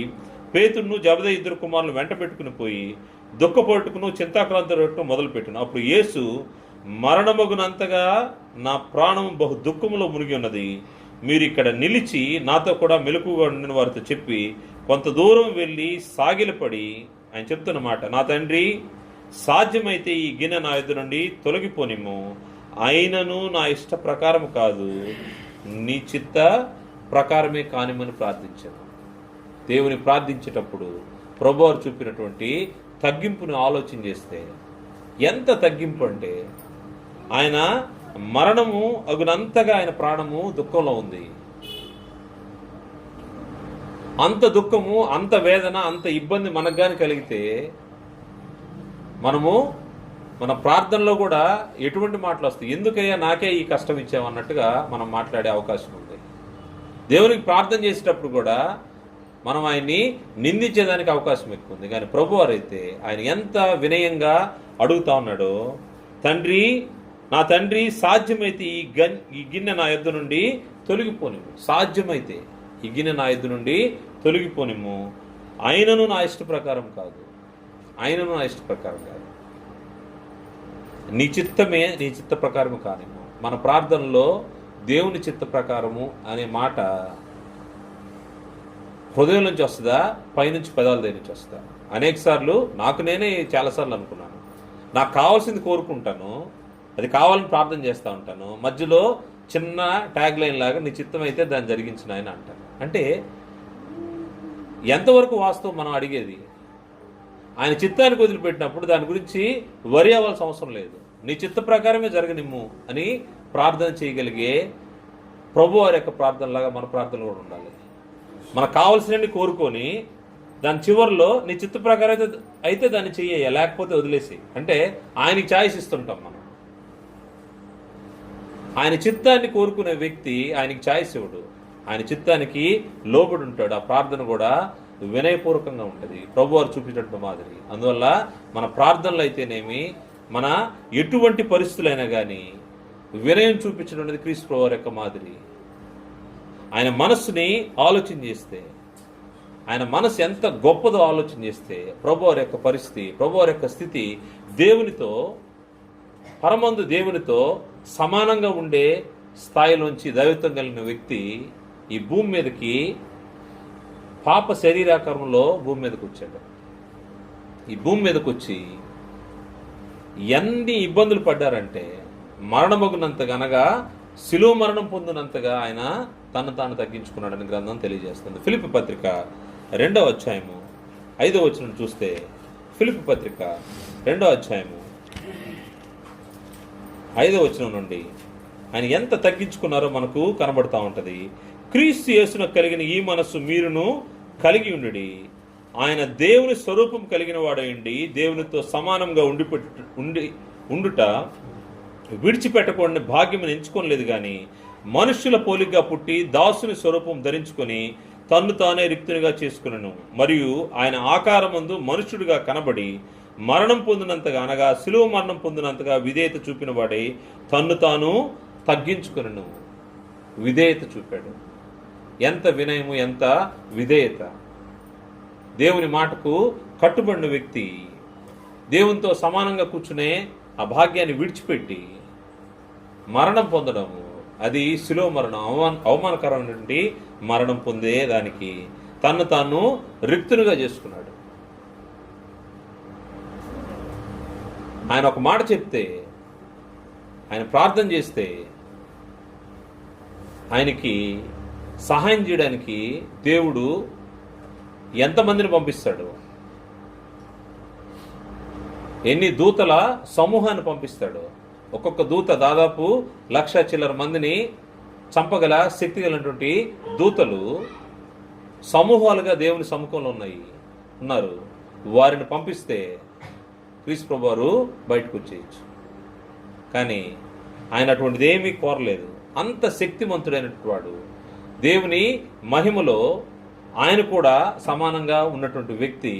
పేతురును జబదయి 2 కుమారులు వెంట పెట్టుకుని పోయి దుఃఖపట్టుకును చింతాక్రాంతి మొదలుపెట్టును. అప్పుడు యేసు, మరణమగునంతగా నా ప్రాణం బహు దుఃఖములో మునిగి ఉన్నది, మీరు ఇక్కడ నిలిచి నాతో కూడా మెలకుగా ఉండిన వారితో చెప్పి కొంత దూరం వెళ్ళి సాగిలపడి ఆయన చెప్తున్నమాట, నా తండ్రి సాధ్యమైతే ఈ గిన్నె నా ఎదురు నుండి తొలగిపోనిమ్ము, అయినను నా ఇష్ట ప్రకారం కాదు నీ చిత్త ప్రకారమే కానిమని ప్రార్థించాను. దేవుని ప్రార్థించేటప్పుడు ప్రభువారు చూపినటువంటి తగ్గింపుని ఆలోచన చేస్తే ఎంత తగ్గింపు అంటే, ఆయన మరణము అగునంతగా ఆయన ప్రాణము దుఃఖంలో ఉంది. అంత దుఃఖము, అంత వేదన, అంత ఇబ్బంది మనకు కానీ కలిగితే మనము మన ప్రార్థనలో కూడా ఎటువంటి మాటలు వస్తాయి, ఎందుకయ్యా నాకే ఈ కష్టం ఇచ్చామన్నట్టుగా మనం మాట్లాడే అవకాశం ఉంది. దేవునికి ప్రార్థన చేసేటప్పుడు కూడా మనం ఆయన్ని నిందించేదానికి అవకాశం ఎక్కువ ఉంది. కానీ ప్రభువారైతే ఆయన ఎంత వినయంగా అడుగుతా ఉన్నాడో, తండ్రి, నా తండ్రి సాధ్యమైతే ఈ గిన్నె నా యొద్ద నుండి తొలగిపోనిము, సాధ్యమైతే ఈ గిన్నె నా యొద్ద నుండి తొలగిపోనిము, ఆయనను నా ఇష్ట ప్రకారం కాదు, ఆయనను నా ఇష్ట ప్రకారం కాదు, నీ చిత్తమే నీ చిత్త ప్రకారము కానిము. మన ప్రార్థనలో దేవుని చిత్త ప్రకారము అనే మాట హృదయం నుంచి వస్తుందా, పైనుంచి పెదాల దగ్గర నుంచి వస్తుందా? అనేక సార్లు నాకు నేనే చాలాసార్లు అనుకున్నాను, నాకు కావాల్సింది కోరుకుంటాను, అది కావాలని ప్రార్థన చేస్తూ ఉంటాను, మధ్యలో చిన్న ట్యాగ్ లైన్ లాగా నీ చిత్తం అయితే దాన్ని జరిగించిన ఆయన అంటాను. అంటే ఎంతవరకు వాస్తవం మనం అడిగేది? ఆయన చిత్తానికి వదిలిపెట్టినప్పుడు దాని గురించి వరి అవ్వాల్సిన అవసరం లేదు. నీ చిత్త ప్రకారమే జరగనిమ్ము అని ప్రార్థన చేయగలిగే ప్రభు వారి యొక్క ప్రార్థనలాగా మన ప్రార్థనలు కూడా ఉండాలి. మనకు కావాల్సినవి కోరుకొని దాని చివరిలో నీ చిత్త ప్రకారం అయితే దాన్ని చెయ్య, లేకపోతే వదిలేసి. అంటే ఆయనకి ఛాయిస్ ఇస్తుంటాం మనం. ఆయన చిత్తాన్ని కోరుకునే వ్యక్తి ఆయనకి ఛాయిస్ ఇవ్వడు, ఆయన చిత్తానికి లోబడి ఉంటాడు. ఆ ప్రార్థన కూడా వినయపూర్వకంగా ఉంటుంది, ప్రభువారు చూపించడం మాదిరి. అందువల్ల మన ప్రార్థనలు అయితేనేమి, మన ఎటువంటి పరిస్థితులైనా కానీ వినయం చూపించడం అనేది క్రీస్తు ప్రభువారి యొక్క మాదిరి. ఆయన మనస్సుని ఆలోచన చేస్తే, ఆయన మనసు ఎంత గొప్పదో ఆలోచన చేస్తే, ప్రభువారి యొక్క పరిస్థితి, ప్రభువారి యొక్క స్థితి దేవునితో, పరమందు దేవునితో సమానంగా ఉండే స్థాయిలోంచి దైవత్వం కలిగిన వ్యక్తి ఈ భూమి మీదకి పాప శరీరాకారంలో భూమి మీదకి వచ్చాడు. ఈ భూమి మీదకి వచ్చి ఎన్ని ఇబ్బందులు పడ్డారంటే, మరణమగునంతగా అనగా శిలువ మరణం పొందినంతగా ఆయన తను తాను తగ్గించుకున్నాడని గ్రంథం తెలియజేస్తుంది. ఫిలిప్పీ పత్రిక 2వ అధ్యాయము 5వ వచనం చూస్తే, ఫిలిప్పీ పత్రిక 2వ అధ్యాయము 5వ వచనం నుండి ఆయన ఎంత తగ్గించుకున్నారో మనకు కనబడతా ఉంటది. క్రీస్తు యేసున కలిగిన ఈ మనస్సు మీరును కలిగి ఉండుడి. ఆయన దేవుని స్వరూపం కలిగిన వాడయండి, దేవునితో సమానంగా ఉండుట విడిచిపెట్టకూడని భాగ్యం ఎంచుకోలేదు, కానీ మనుష్యుల పోలికగా పుట్టి దాసుని స్వరూపం ధరించుకొని తన్ను తానే రిక్తునిగా చేసుకునను. మరియు ఆయన ఆకారమందు మనుష్యుడిగా కనబడి మరణం పొందినంతగా అనగా శిలువ మరణం పొందినంతగా విధేయత చూపిన వాడై తన్ను తాను తగ్గించుకునను. విధేయత చూపాడు. ఎంత వినయము, ఎంత విధేయత! దేవుని మాటకు కట్టుబడిన వ్యక్తి దేవునితో సమానంగా కూర్చునే ఆ భాగ్యాన్ని విడిచిపెట్టి మరణం పొందడము, అది శిలువ మరణం, అవమానకరమైనటువంటి మరణం పొందే దానికి తన్ను తాను రిక్తునిగా చేసుకున్నాడు. ఆయన ఒక మాట చెప్తే, ఆయన ప్రార్థన చేస్తే ఆయనకి సహాయం చేయడానికి దేవుడు ఎంతమందిని పంపిస్తాడు? ఎన్ని దూతల సమూహాన్ని పంపిస్తాడు? ఒక్కొక్క దూత దాదాపు 1,00,000 చిల్లర మందిని చంపగల శక్తి కలిగినటువంటి దూతలు సమూహాలుగా దేవుని సముఖంలో ఉన్నారు. వారిని పంపిస్తే క్రీస్తు ప్రభువారు బయటకు వచ్చేయచ్చు. కానీ ఆయన అటువంటిది ఏమీ కోరలేదు. అంత శక్తిమంతుడైనటువంటి వాడు, దేవుని మహిమలో ఆయన కూడా సమానంగా ఉన్నటువంటి వ్యక్తి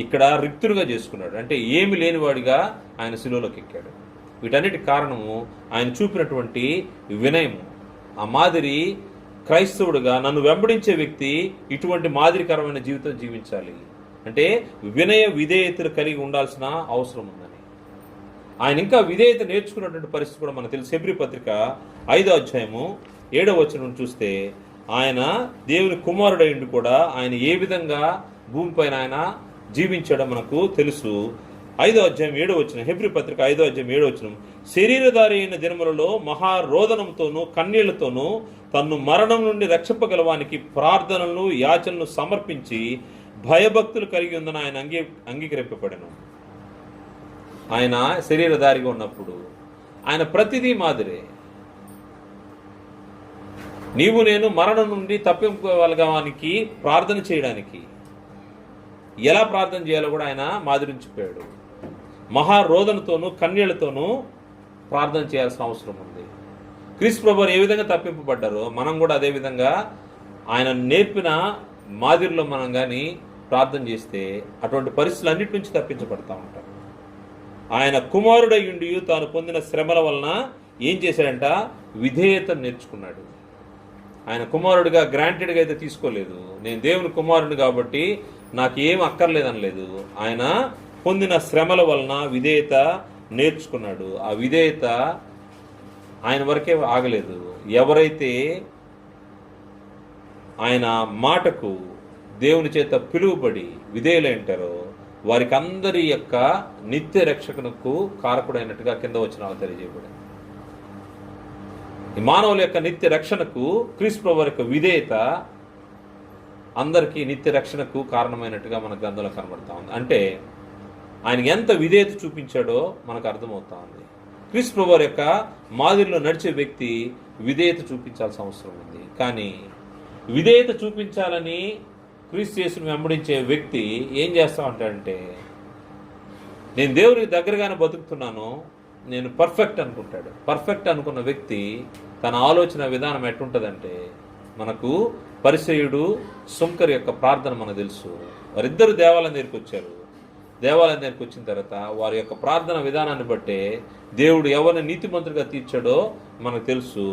ఇక్కడ రిక్తులుగా చేసుకున్నాడు. అంటే ఏమి లేనివాడిగా ఆయన శిలువలోకి ఎక్కాడు. వీటన్నిటి కారణము ఆయన చూపినటువంటి వినయము. ఆ మాదిరి క్రైస్తవుడుగా నన్ను వెంబడించే వ్యక్తి ఇటువంటి మాదిరికరమైన జీవితం జీవించాలి. అంటే వినయ విధేయతలు కలిగి ఉండాల్సిన అవసరం ఉందని ఆయన ఇంకా విధేయత నేర్చుకున్నటువంటి పరిస్థితి కూడా మనకు తెలుసు. హెబ్రీ పత్రిక 5వ అధ్యాయము 7వ వచనం చూస్తే, ఆయన దేవుని కుమారుడైండి కూడా ఆయన ఏ విధంగా భూమిపైన ఆయన జీవించాడో మనకు తెలుసు. 5వ అధ్యాయం 7వ వచనం, హెబ్రీ పత్రిక 5వ అధ్యాయం 7వ వచనం, శరీరధారి అయిన దినములలో మహారోదనంతోనూ కన్నీళ్లతోనూ తన్ను మరణం నుండి రక్షింపగలవానికి ప్రార్థనలను యాచనలు సమర్పించి భయభక్తులు కలిగి ఉందని ఆయన అంగీకరింపబడెను. ఆయన శరీరధారిగా ఉన్నప్పుడు ఆయన ప్రతిదీ మాదిరే. నీవు నేను మరణం నుండి తప్పించుకోగలగానికి ప్రార్థన చేయడానికి ఎలా ప్రార్థన చేయాలో కూడా ఆయన మాదిరించిపోయాడు. మహారోదనతోనూ కన్నీళ్లతోనూ ప్రార్థన చేయాల్సిన అవసరం ఉంది. క్రీస్తు ప్రభువు ఏ విధంగా తప్పింపబడ్డారో మనం కూడా అదే విధంగా ఆయన నేర్పిన మాదిరిలో మనం కానీ ప్రార్థన చేస్తే అటువంటి పరిస్థితులు అన్నిటి నుంచి తప్పించబడతా ఉంటాం. ఆయన కుమారుడై ఉండి తాను పొందిన శ్రమల వలన ఏం చేశాడంట? విధేయతను నేర్చుకున్నాడు. ఆయన కుమారుడిగా గ్రాంటెడ్గా అయితే తీసుకోలేదు. నేను దేవుని కుమారుడు కాబట్టి నాకు ఏం అక్కర్లేదనలేదు. ఆయన పొందిన శ్రమల వలన విధేయత నేర్చుకున్నాడు. ఆ విధేయత ఆయన వరకే ఆగలేదు. ఎవరైతే ఆయన మాటకు దేవుని చేత పిలువబడి విధేయులై ఉంటారో వారికి అందరి యొక్క నిత్య రక్షకునకు కారకుడైనట్టుగా కింద వచనాలు తెలియజేయబడింది. ఈ మానవుల యొక్క నిత్య రక్షణకు క్రీస్తు ప్రభువు యొక్క విధేయత అందరికీ నిత్య రక్షణకు కారణమైనట్టుగా మన గ్రంథంలో కనబడతా ఉంది. అంటే ఆయన ఎంత విధేయత చూపించాడో మనకు అర్థమవుతా ఉంది. క్రీస్తు ప్రభువు యొక్క మాదిరిలో నడిచే వ్యక్తి విధేయత చూపించాల్సిన అవసరం ఉంది. కానీ విధేయత చూపించాలని క్రీస్తు యేసుని వెంబడించే వ్యక్తి ఏం చేస్తా ఉంటాడంటే, నేను దేవునికి దగ్గరగానే బతుకుతున్నాను, నేను పర్ఫెక్ట్ అనుకుంటాడు. పర్ఫెక్ట్ అనుకున్న వ్యక్తి తన ఆలోచన విధానం ఎట్టుంటుందంటే, మనకు పరిసయ్యుడు సుంకర్ యొక్క ప్రార్థన మనకు తెలుసు. వారిద్దరు దేవాలయం దగ్గరికి వచ్చారు. దేవాలయం దగ్గరికి వచ్చిన తర్వాత వారి యొక్క ప్రార్థన విధానాన్ని బట్టే దేవుడు ఎవరిని నీతిమంతుడిగా తీర్చాడో మనకు తెలుసు.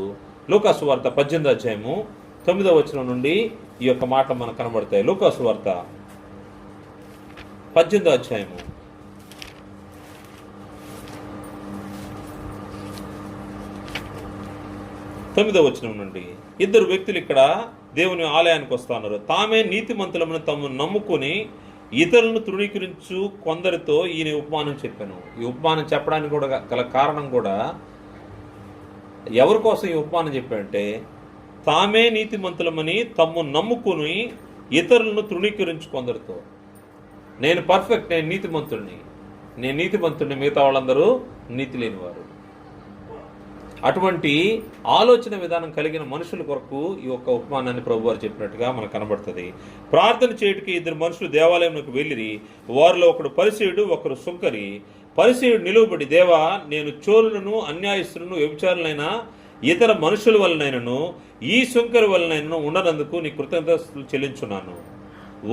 లూకా సువార్త 18వ అధ్యాయము 9వ వచనం నుండి ఈ యొక్క మాటలు మనకు కనబడతాయి. లూకా సువార్త 18వ అధ్యాయము 9వ వచనం నుండి, ఇద్దరు వ్యక్తులు ఇక్కడ దేవుని ఆలయానికి వస్తున్నారు. తామే నీతిమంతులమని తమను నమ్ముకొని ఇతరులను తృణీకరించు కొందరితో ఈయన ఉపమానం చెప్పాను. ఈ ఉపమానం చెప్పడానికి కూడా గల కారణం కూడా, ఎవరి కోసం ఈ ఉపమానం చెప్పాడంటే, తామే నీతిమంతులమని తమ్ము నమ్ముకుని ఇతరులను తృణీకరించు కొందరితో. నేను పర్ఫెక్ట్, నేను నీతిమంతుడిని, మిగతా వాళ్ళందరూ నీతి లేనివారు. అటువంటి ఆలోచన విధానం కలిగిన మనుషుల కొరకు ఈ యొక్క ఉపమానాన్ని ప్రభు వారు చెప్పినట్టుగా మనకు కనబడుతుంది. ప్రార్థన చేయుటకి ఇద్దరు మనుషులు దేవాలయంలోకి వెళ్ళిరి. వారిలో ఒకడు పరిసయ్యుడు, ఒకరు సుంకరి. పరిసయ్యుడు నిలువబడి, దేవా, నేను చోరులను, అన్యాయస్తులను, వ్యభిచారులైన ఇతర మనుషుల వలనైనను ఈ సుంకరి వలనైనను ఉండనందుకు నీ కృతజ్ఞతలు చెల్లించున్నాను.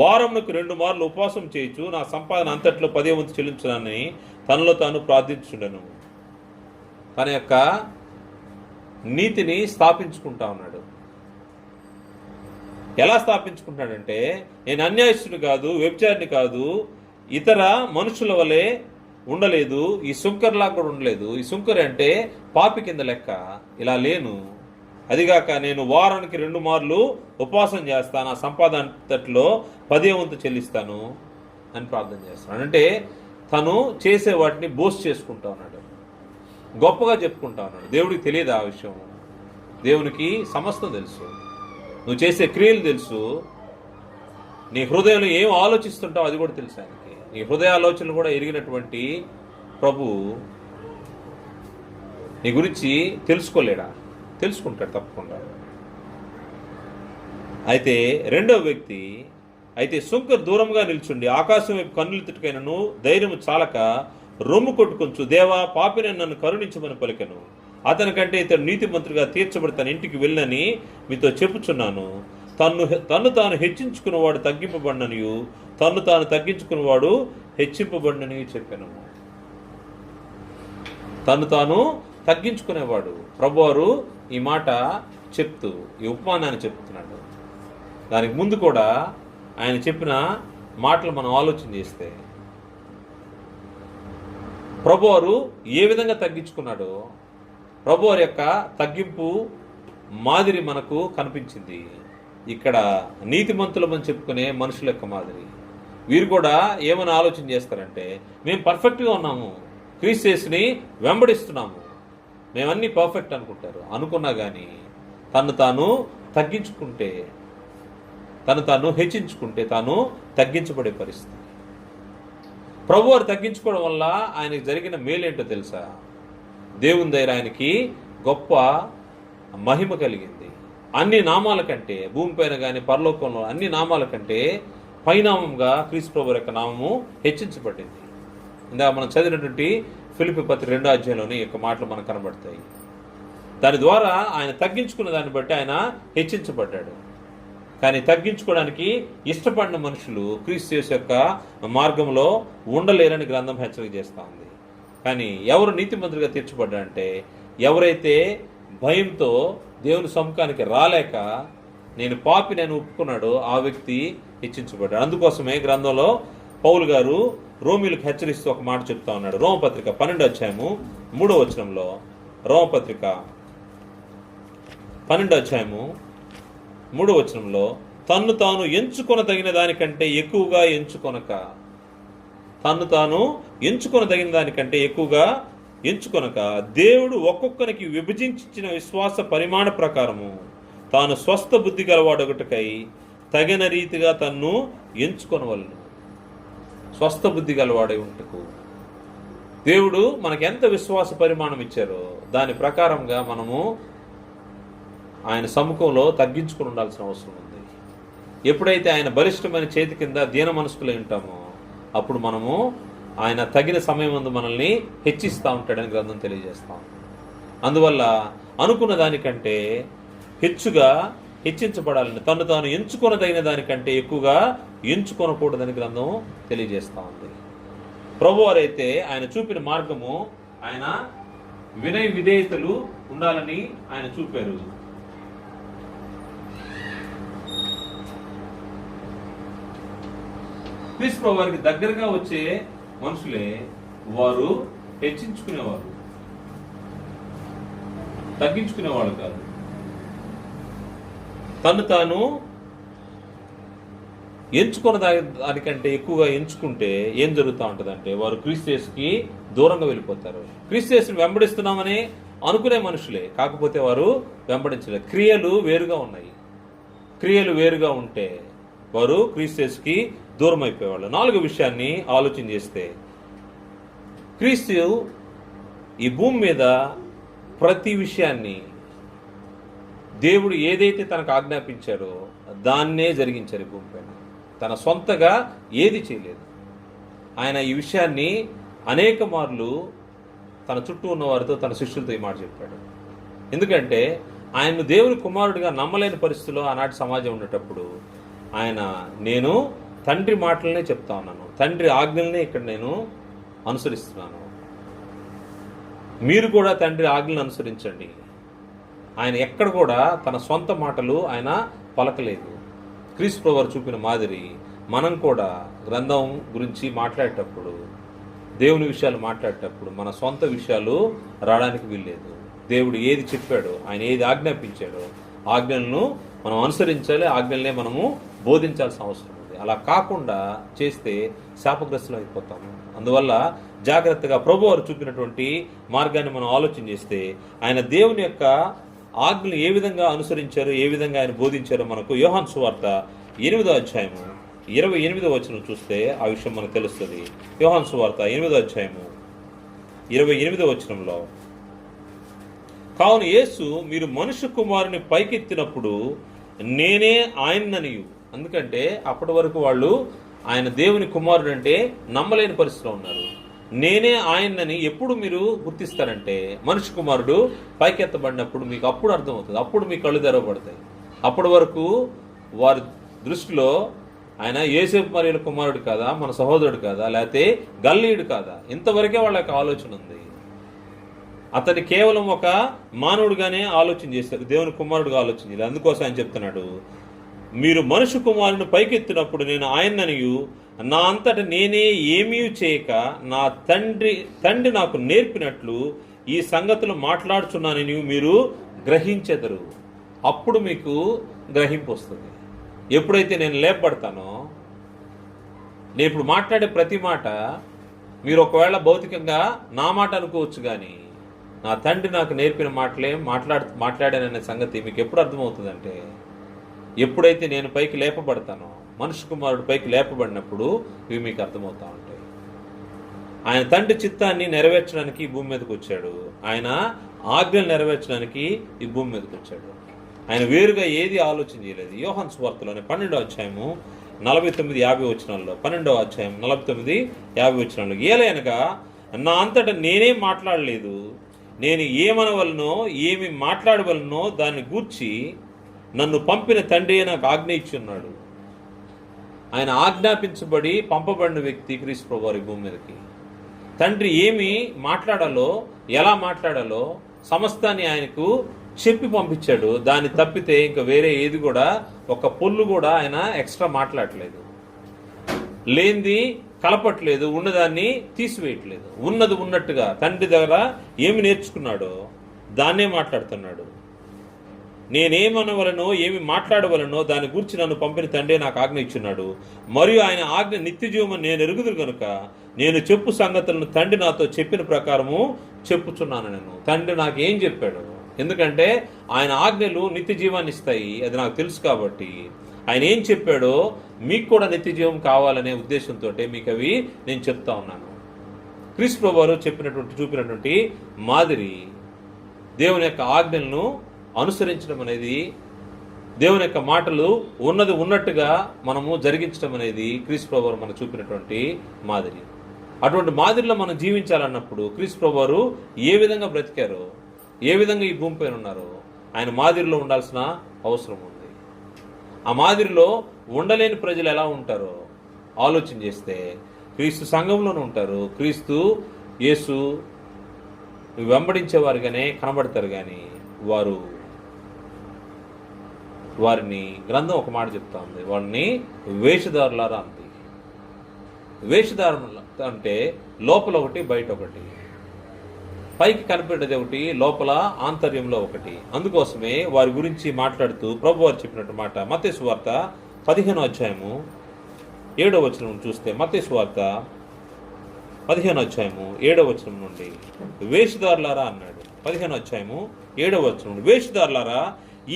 వారమునకు 2 మార్లు ఉపవాసం చేయొచ్చు, నా సంపాదన అంతట్లో 10వ వంతు చెల్లించున్నానని తనలో తాను ప్రార్థించుండెను. తన యొక్క నీతిని స్థాపించుకుంటా ఉన్నాడు. ఎలా స్థాపించుకుంటాడంటే, నేను అన్యాయస్తుని కాదు, వ్యభిచారిని కాదు, ఇతర మనుషుల వలె ఉండలేదు, ఈ సుంకర్లా కూడా ఉండలేదు. ఈ సుంకరి అంటే పాపి కింద లెక్క. ఇలా లేను. అదిగాక నేను వారానికి 2 మార్లు ఉపవాసం చేస్తాను, ఆ సంపాదన అంతట్లో 10వ వంతు చెల్లిస్తాను అని ప్రార్థన చేస్తాను. అంటే తను చేసే వాటిని బోస్ట్ చేసుకుంటా ఉన్నాడు, గొప్పగా చెప్పుకుంటా ఉన్నాడు. దేవుడికి తెలియదు ఆ విషయం. దేవునికి సమస్తం తెలుసు. నువ్వు చేసే క్రియలు తెలుసు. నీ హృదయంలో ఏం ఆలోచిస్తుంటావు అది కూడా తెలుసు ఆయనకి. నీ హృదయ ఆలోచనలు కూడా ఎరిగినటువంటి ప్రభు నీ గురించి తెలుసుకోలేడా? తెలుసుకుంటాడు తప్పకుండా. అయితే రెండవ వ్యక్తి, అయితే సుంకర్ దూరంగా నిల్చుండి ఆకాశం వైపు కన్నులెత్తుటకైనను ధైర్యము చాలక రొమ్ము కొట్టుకొంచు, దేవా, పాపిని నన్ను కరుణించమని పలికెను. అతనికంటే ఇతడు నీతిమంతుడిగా తీర్చబడి తన ఇంటికి వెళ్ళని మీతో చెప్పుచున్నాను. తన్ను తాను హెచ్చించుకున్నవాడు తగ్గింపబడిననియు, తన్ను తాను తగ్గించుకున్నవాడు హెచ్చింపబడినని చెప్పాను. తను తాను తగ్గించుకునేవాడు. ప్రభువారు ఈ మాట చెప్తూ ఈ ఉపమానాన్ని చెప్తున్నాడు. దానికి ముందు కూడా ఆయన చెప్పిన మాటలు మనం ఆలోచన చేస్తే, ప్రభువారు ఏ విధంగా తగ్గించుకున్నాడో, ప్రభువారి యొక్క తగ్గింపు మాదిరి మనకు కనిపించింది. ఇక్కడ నీతిమంతులమని చెప్పుకునే మనుషుల యొక్క మాదిరి. వీరు కూడా ఏమని ఆలోచన చేస్తారంటే, మేము పర్ఫెక్ట్గా ఉన్నాము, క్రీస్తు యేసుని వెంబడిస్తున్నాము, మేమన్నీ పర్ఫెక్ట్ అనుకుంటారు. అనుకున్నా కానీ తను తాను తగ్గించుకుంటే, తను తాను హెచ్చించుకుంటే తాను తగ్గించబడే పరిస్థితి. ప్రభువారు తగ్గించుకోవడం వల్ల ఆయనకు జరిగిన మేలేంటో తెలుసా? దేవుని దగ్గర ఆయనకి గొప్ప మహిమ కలిగింది. అన్ని నామాల కంటే, భూమిపైన కానీ పరలోకంలో అన్ని నామాల కంటే పైనామంగా క్రీస్తు ప్రభువు యొక్క నామము హెచ్చించబడింది. ఇందాక మనం చదివినటువంటి ఫిలిప్పీ పత్రిక 2వ అధ్యాయంలోని యొక్క మాటలు మనకు కనబడతాయి. దాని ద్వారా ఆయన తగ్గించుకున్న దాన్ని బట్టి ఆయన హెచ్చించబడ్డాడు. కానీ తగ్గించుకోవడానికి ఇష్టపడిన మనుషులు క్రీస్తు యేసు యొక్క మార్గంలో ఉండలేరని గ్రంథం హెచ్చరిక చేస్తూ ఉంది. కానీ ఎవరు నీతిమంతుడిగా తీర్చబడ్డారంటే, ఎవరైతే భయంతో దేవుని సముఖానికి రాలేక నేను పాపి నేను ఒప్పుకున్నాడో ఆ వ్యక్తి హెచ్చించబడ్డాడు. అందుకోసమే గ్రంథంలో పౌలు గారు రోమీలకు హెచ్చరిస్తూ ఒక మాట చెప్తా ఉన్నాడు. రోమపత్రిక 12వ అధ్యాయము 3వ వచనంలో, రోమపత్రిక 12వ అధ్యాయము 3వ వచనంలో, తన్ను తాను ఎంచుకొన తగిన దానికంటే ఎక్కువగా ఎంచుకొనక. తను తాను ఎంచుకొనదగిన దానికంటే ఎక్కువగా ఎంచుకొనక దేవుడు ఒక్కొక్కరికి విభజించిన విశ్వాస పరిమాణ ప్రకారము తాను స్వస్థ బుద్ధి గలవాడొకటికై తగిన రీతిగా తన్ను ఎంచుకొనవలను. స్వస్థ బుద్ధి గలవాడై ఉంటకు దేవుడు మనకు ఎంత విశ్వాస పరిమాణం ఇచ్చారో దాని ప్రకారంగా మనము ఆయన సముఖంలో తగ్గించుకుని ఉండాల్సిన అవసరం ఉంది. ఎప్పుడైతే ఆయన బలిష్టమైన చేతి కింద దీన మనస్కులై ఉంటామో అప్పుడు మనము ఆయన తగిన సమయం ముందు మనల్ని హెచ్చిస్తూ ఉంటాడని గ్రంథం తెలియజేస్తాం. అందువల్ల అనుకున్న దానికంటే హెచ్చుగా హెచ్చించబడాలని, తను తాను ఎంచుకొనదగిన దానికంటే ఎక్కువగా ఎంచుకొనకూడదని గ్రంథం తెలియజేస్తా ఉంది. ప్రభువారైతే ఆయన చూపిన మార్గము ఆయన వినయ విధేయతలు ఉండాలని ఆయన చూపారు. క్రీస్తు ప్రభు వారికి దగ్గరగా వచ్చే మనుషులే వారు హెచ్చించుకునేవారు, తగ్గించుకునేవాడు కాదు. తను తాను ఎంచుకున్న దానికంటే ఎక్కువగా ఎంచుకుంటే ఏం జరుగుతూ ఉంటుందంటే వారు క్రీస్తుకి దూరంగా వెళ్ళిపోతారు. క్రీస్తుని వెంబడిస్తున్నామని అనుకునే మనుషులే, కాకపోతే వారు వెంబడించలేదు. క్రియలు వేరుగా ఉన్నాయి. క్రియలు వేరుగా ఉంటే వారు క్రీస్తుకి దూరం అయిపోయేవాళ్ళు. 4వ విషయాన్ని ఆలోచన చేస్తే, క్రీస్తు ఈ భూమి మీద ప్రతి విషయాన్ని దేవుడు ఏదైతే తనకు ఆజ్ఞాపించారో దాన్నే జరిగించారు. ఈ భూమిపైన తన సొంతగా ఏది చేయలేదు. ఆయన ఈ విషయాన్ని అనేక మార్లు తన చుట్టూ ఉన్న వారితో, తన శిష్యులతో ఈ మాట చెప్పాడు. ఎందుకంటే ఆయన్ను దేవుని కుమారుడిగా నమ్మలేని పరిస్థితిలో ఆనాటి సమాజం ఉండేటప్పుడు ఆయన, నేను తండ్రి మాటలనే చెప్తా ఉన్నాను, తండ్రి ఆజ్ఞలనే ఇక్కడ నేను అనుసరిస్తున్నాను, మీరు కూడా తండ్రి ఆజ్ఞలను అనుసరించండి. ఆయన ఎక్కడ కూడా తన సొంత మాటలు ఆయన పలకలేదు. క్రీస్తు ప్రభువు వారు చూపిన మాదిరి మనం కూడా గ్రంథం గురించి మాట్లాడేటప్పుడు, దేవుని విషయాలు మాట్లాడేటప్పుడు మన సొంత విషయాలు రావడానికి వీల్లేదు. దేవుడు ఏది చెప్పాడో, ఆయన ఏది ఆజ్ఞాపించాడో ఆజ్ఞలను మనం అనుసరించాలి, ఆజ్ఞలనే మనము బోధించాల్సిన అవసరం ఉంది. అలా కాకుండా చేస్తే శాపగ్రస్తులు అయిపోతాము. అందువల్ల జాగ్రత్తగా ప్రభు వారు చూపినటువంటి మార్గాన్ని మనం ఆలోచన చేస్తే, ఆయన దేవుని యొక్క ఆజ్ఞలు ఏ విధంగా అనుసరించారో, ఏ విధంగా ఆయన బోధించారో మనకు యోహాను సువార్త 8వ అధ్యాయము 28వ వచనం చూస్తే ఆ విషయం మనకు తెలుస్తుంది. యోహాను సువార్త 8వ అధ్యాయము 28వ వచనంలో, కావున యేసు మీరు మనుష్య కుమారుని పైకెత్తినప్పుడు నేనే ఆయననియు. ఎందుకంటే అప్పటి వరకు వాళ్ళు ఆయన దేవుని కుమారుడు అంటే నమ్మలేని పరిస్థితిలో ఉన్నారు. నేనే ఆయనని ఎప్పుడు మీరు గుర్తిస్తారంటే మనిషి కుమారుడు పైకెత్తబడినప్పుడు మీకు అప్పుడు అర్థమవుతుంది, అప్పుడు మీ కళ్ళు తెరవబడతాయి. అప్పటి వరకు వారి దృష్టిలో ఆయన యోసేపు మరియల కుమారుడు కాదా, మన సహోదరుడు కాదా, లేకపోతే గల్లీయుడు కాదా, ఇంతవరకే వాళ్ళ యొక్క ఆలోచన ఉంది. అతన్ని కేవలం ఒక మానవుడిగానే ఆలోచన చేశారు, దేవుని కుమారుడుగా ఆలోచన చేయలేదు. అందుకోసం ఆయన చెప్తున్నాడు, మీరు మనుషు కుమారుని పైకెత్తినప్పుడు నేను ఆయననియు నా అంతట నేనే ఏమీ చేయక నా తండ్రి నాకు నేర్పినట్లు ఈ సంగతులు మాట్లాడుచున్నానని మీరు గ్రహించెదరు. అప్పుడు మీకు గ్రహింపు వస్తుంది. ఎప్పుడైతే నేను లేపబడతానో, నేను ఇప్పుడు మాట్లాడే ప్రతి మాట మీరు ఒకవేళ భౌతికంగా నా మాట అనుకోవచ్చు, కానీ నా తండ్రి నాకు నేర్పిన మాటలే మాట్లాడాననే సంగతి మీకు ఎప్పుడు అర్థమవుతుందంటే, ఎప్పుడైతే నేను పైకి లేపబడతానో, మనుష్య కుమారుడు పైకి లేపబడినప్పుడు ఇవి మీకు అర్థమవుతా ఉంటాయి. ఆయన తండ్రి చిత్తాన్ని నెరవేర్చడానికి ఈ భూమి మీదకి వచ్చాడు. ఆయన ఆజ్ఞలు నెరవేర్చడానికి ఈ భూమి మీదకి వచ్చాడు. ఆయన వేరుగా ఏది ఆలోచన చేయలేదు. యోహాను సువార్తలోనే 12వ అధ్యాయము 49-50 వచనాల్లో, 12వ అధ్యాయం 49-50 వచనాల్లో, ఏలైనగా నా అంతటా నేనే మాట్లాడలేదు, నేను ఏమనవలనో ఏమి మాట్లాడవలనో దాన్ని గూర్చి నన్ను పంపిన తండ్రి నాకు ఆజ్ఞ ఇచ్చి ఉన్నాడు. ఆయన ఆజ్ఞాపించబడి పంపబడిన వ్యక్తి క్రీస్తు ప్రభువు వారి భూమి మీదకి. తండ్రి ఏమి మాట్లాడాలో, ఎలా మాట్లాడాలో సమస్తాన్ని ఆయనకు చెప్పి పంపించాడు. దాన్ని తప్పితే ఇంకా వేరే ఏది కూడా, ఒక పొల్లు కూడా ఆయన ఎక్స్ట్రా మాట్లాడలేదు, లేనిది కలపట్లేదు, ఉన్నదాన్ని తీసివేయట్లేదు. ఉన్నది ఉన్నట్టుగా తండ్రి దగ్గర ఏమి నేర్చుకున్నాడో దాన్నే మాట్లాడుతున్నాడు. నేనేమనవలనో ఏమి మాట్లాడవలనో దాని గురించి నన్ను పంపిన తండ్రి నాకు ఆజ్ఞ ఇచ్చున్నాడు. మరియు ఆయన ఆజ్ఞ నిత్యజీవమని నేను ఎరుగుదురు గనుక నేను చెప్పు సంగతులను తండ్రి నాతో చెప్పిన ప్రకారము చెప్పుచున్నాను. నేను తండ్రి నాకు ఏం చెప్పాడు, ఎందుకంటే ఆయన ఆజ్ఞలు నిత్య జీవాన్ని ఇస్తాయి, అది నాకు తెలుసు. కాబట్టి ఆయన ఏం చెప్పాడో మీకు కూడా నిత్య జీవం కావాలనే ఉద్దేశంతో మీకు అవి నేను చెప్తా ఉన్నాను. క్రీస్తు ప్రభువు చూపినటువంటి మాదిరి దేవుని యొక్క ఆజ్ఞలను అనుసరించడం అనేది, దేవుని యొక్క మాటలు ఉన్నది ఉన్నట్టుగా మనము జరిగించడం అనేది క్రీస్తు ప్రభువు మనకు చూపినటువంటి మాదిరి. అటువంటి మాదిరిలో మనం జీవించాలన్నప్పుడు క్రీస్తు ప్రభువు ఏ విధంగా బ్రతికారో, ఏ విధంగా ఈ భూమిపైన ఉన్నారో ఆయన మాదిరిలో ఉండాల్సిన అవసరం ఉంది. ఆ మాదిరిలో ఉండలేని ప్రజలు ఎలా ఉంటారో ఆలోచన చేస్తే క్రీస్తు సంఘంలోనే ఉంటారు. క్రీస్తు యేసు వెంబడించేవారుగానే కనబడతారు, కానీ వారిని గ్రంథం ఒక మాట చెప్తా ఉంది, వారిని వేషధారులారా అంది. వేషధారులు అంటే లోపల ఒకటి బయట ఒకటి, పైకి కనిపెట్టేది ఒకటి, లోపల ఆంతర్యంలో ఒకటి. అందుకోసమే వారి గురించి మాట్లాడుతూ ప్రభు వారు చెప్పినట్టు మాట మత్తయి సువార్త 15వ అధ్యాయము 7వ వచనం చూస్తే, మత్తయి సువార్త 15వ అధ్యాయము 7వ వచనం నుండి వేషధారులారా అన్నాడు. 15వ అధ్యాయము 7వ వచనం నుండి, వేషధారులారా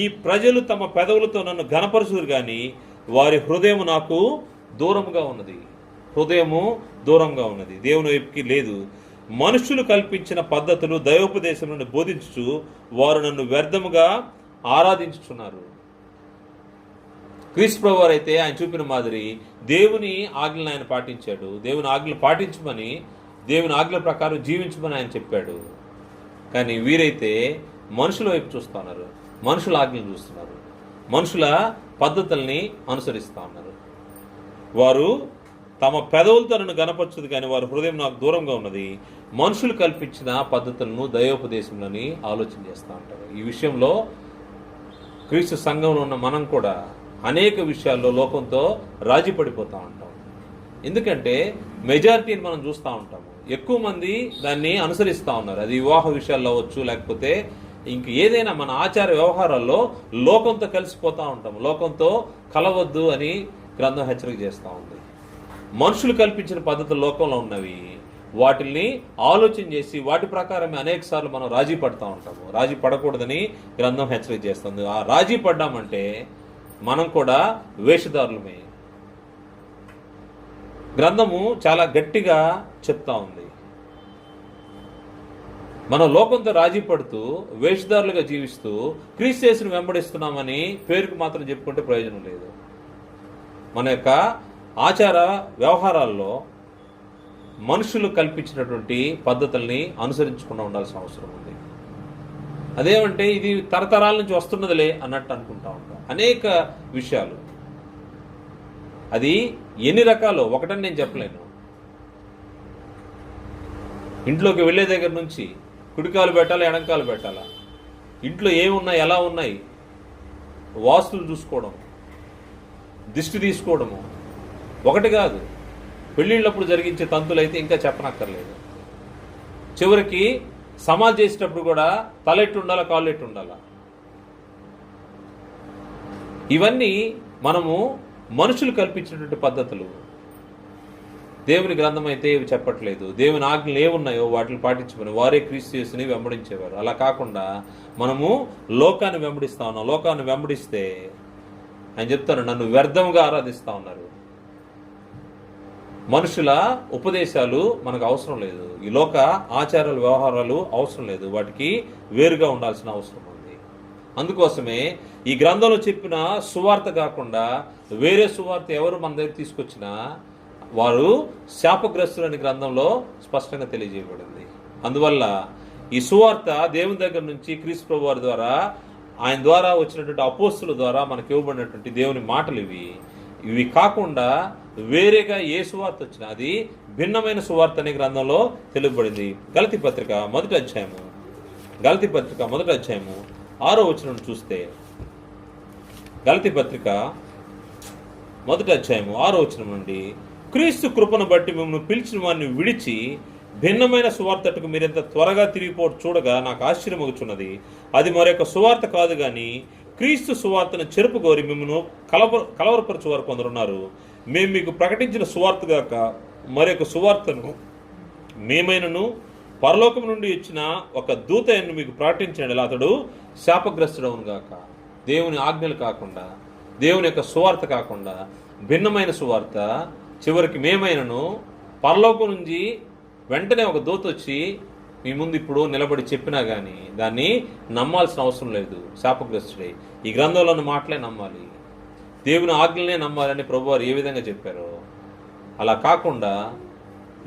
ఈ ప్రజలు తమ పెదవులతో నన్ను ఘనపరచుదురు గాని వారి హృదయం నాకు దూరంగా ఉన్నది. హృదయము దూరంగా ఉన్నది, దేవుని వైపుకి లేదు. మనుషులు కల్పించిన పద్ధతులు దైవోపదేశం నుండి బోధించుచు వారు నన్ను వ్యర్థముగా ఆరాధించుచున్నారు. క్రీస్తు ప్రభువు అయితే ఆయన చూపిన మాదిరి దేవుని ఆజ్ఞలను ఆయన పాటించాడు. దేవుని ఆజ్ఞలు పాటించమని, దేవుని ఆజ్ఞల ప్రకారం జీవించమని ఆయన చెప్పాడు. కానీ వీరైతే మనుషుల వైపు చూస్తున్నారు, మనుషుల ఆజ్ఞలు చూస్తున్నారు, మనుషుల పద్ధతుల్ని అనుసరిస్తూ ఉన్నారు. వారు తమ పెదవులతో నన్ను గనపరచదు కానీ వారి హృదయం నాకు దూరంగా ఉన్నది. మనుషులు కల్పించిన పద్ధతులను దైవోపదేశంలోని ఆలోచన చేస్తూ ఉంటారు. ఈ విషయంలో క్రీస్తు సంఘంలో ఉన్న మనం కూడా అనేక విషయాల్లో లోకంతో రాజీ పడిపోతూ ఉంటాం. ఎందుకంటే మెజారిటీని మనం చూస్తూ ఉంటాము, ఎక్కువ మంది దాన్ని అనుసరిస్తూ ఉన్నారు. అది వివాహ విషయాల్లో అవ్వచ్చు, లేకపోతే ఇంక ఏదైనా మన ఆచార వ్యవహారాల్లో లోకంతో కలిసిపోతూ ఉంటాము. లోకంతో కలవద్దు అని గ్రంథం హెచ్చరిక చేస్తూ ఉంది. మనుషులు కల్పించిన పద్ధతులు లోకంలో ఉన్నవి, వాటిల్ని ఆలోచన చేసి వాటి ప్రకారమే అనేక సార్లు మనం రాజీ పడుతూ ఉంటాము. రాజీ పడకూడదని గ్రంథం హెచ్చరిక చేస్తుంది. ఆ రాజీ పడ్డామంటే మనం కూడా వేషధారులమే. గ్రంథము చాలా గట్టిగా చెప్తా ఉంది, మనం లోకంతో రాజీ పడుతూ వేషధారులుగా జీవిస్తూ క్రీస్తు యేసును వెంబడిస్తున్నామని పేరుకు మాత్రం చెప్పుకుంటే ప్రయోజనం లేదు. మన యొక్క ఆచార వ్యవహారాల్లో మనుషులు కల్పించినటువంటి పద్ధతుల్ని అనుసరించకుండా ఉండాల్సిన అవసరం ఉంది. అదేమంటే ఇది తరతరాల నుంచి వస్తున్నదిలే అన్నట్టు అనుకుంటా ఉంటాం అనేక విషయాలు. అది ఎన్ని రకాలు ఒకటని నేను చెప్పలేను. ఇంట్లోకి వెళ్ళే దగ్గర నుంచి కుడికాలు పెట్టాలా, ఎడంకాలు పెట్టాలా, ఇంట్లో ఏమున్నాయి, ఎలా ఉన్నాయి, వాస్తులు చూసుకోవడం, దిష్టి తీసుకోవడము ఒకటి కాదు. పెళ్ళిళ్ళప్పుడు జరిగించే తంతులైతే ఇంకా చెప్పనక్కర్లేదు. చివరికి సమాధి చేసేటప్పుడు కూడా తలెట్టు ఉండాలా, కాళ్ళు ఎట్టు ఉండాలా, ఇవన్నీ మనము మనుషులు కల్పించినటువంటి పద్ధతులు. దేవుని గ్రంథం అయితే ఇవి చెప్పట్లేదు. దేవుని ఆజ్ఞలు ఏమున్నాయో వాటిని పాటించమని వారే క్రీస్తు యేసుని వెంబడించేవారు. అలా కాకుండా మనము లోకాన్ని వెంబడిస్తా ఉన్నాం. లోకాన్ని వెంబడిస్తే ఆయన చెప్తాను, నన్ను వ్యర్థంగా ఆరాధిస్తా ఉన్నారు. మనుషుల ఉపదేశాలు మనకు అవసరం లేదు, ఈ లోక ఆచారాలు వ్యవహారాలు అవసరం లేదు, వాటికి వేరుగా ఉండాల్సిన అవసరం ఉంది. అందుకోసమే ఈ గ్రంథంలో చెప్పిన సువార్త కాకుండా వేరే సువార్త ఎవరు మన దగ్గర తీసుకొచ్చినా వారు శాపగ్రస్తులని గ్రంథంలో స్పష్టంగా తెలియజేయబడింది. అందువల్ల ఈ సువార్త దేవుని దగ్గర నుంచి క్రీస్తు ప్రభువు వారి ద్వారా, ఆయన ద్వారా వచ్చినటువంటి అపోస్తుల ద్వారా మనకి ఇవ్వబడినటువంటి దేవుని మాటలు ఇవి కాకుండా వేరేగా ఏ సువార్త వచ్చినా అది భిన్నమైన సువార్త అనే గ్రంథంలో తెలుపబడింది. గలతీ పత్రిక మొదటి అధ్యాయము 6వ వచనం చూస్తే, గలతీ పత్రిక మొదటి అధ్యాయము 6వ వచనం నుండి, క్రీస్తు కృపను బట్టి మిమ్మల్ని పిలిచిన వారిని విడిచి భిన్నమైన సువార్తకు మీరెంత త్వరగా తిరిగిపోవడం చూడగా నాకు ఆశ్చర్యమగుచున్నది. అది మరొక సువార్త కాదు కానీ క్రీస్తు సువార్తను చెరుపుకోరి మిమ్మల్ని కలవరపరచు వారు కొందరున్నారు. మేము మీకు ప్రకటించిన సువార్త గాక మరొక సువార్తను మేమైనను పరలోకం నుండి ఇచ్చిన ఒక దూత మీకు ప్రకటించిన అతడు శాపగ్రస్తుడవును గాక. దేవుని ఆజ్ఞలు కాకుండా, దేవుని యొక్క సువార్త కాకుండా భిన్నమైన సువార్త చివరికి మేమైనను పరలోకం నుంచి వెంటనే ఒక దూత వచ్చి మీ ముందు ఇప్పుడు నిలబడి చెప్పినా కానీ దాన్ని నమ్మాల్సిన అవసరం లేదు. శాపగ్రస్తుడే. ఈ గ్రంథంలోని మాటలే నమ్మాలి, దేవుని ఆజ్ఞలనే నమ్మాలని ప్రభువారు ఏ విధంగా చెప్పారో అలా కాకుండా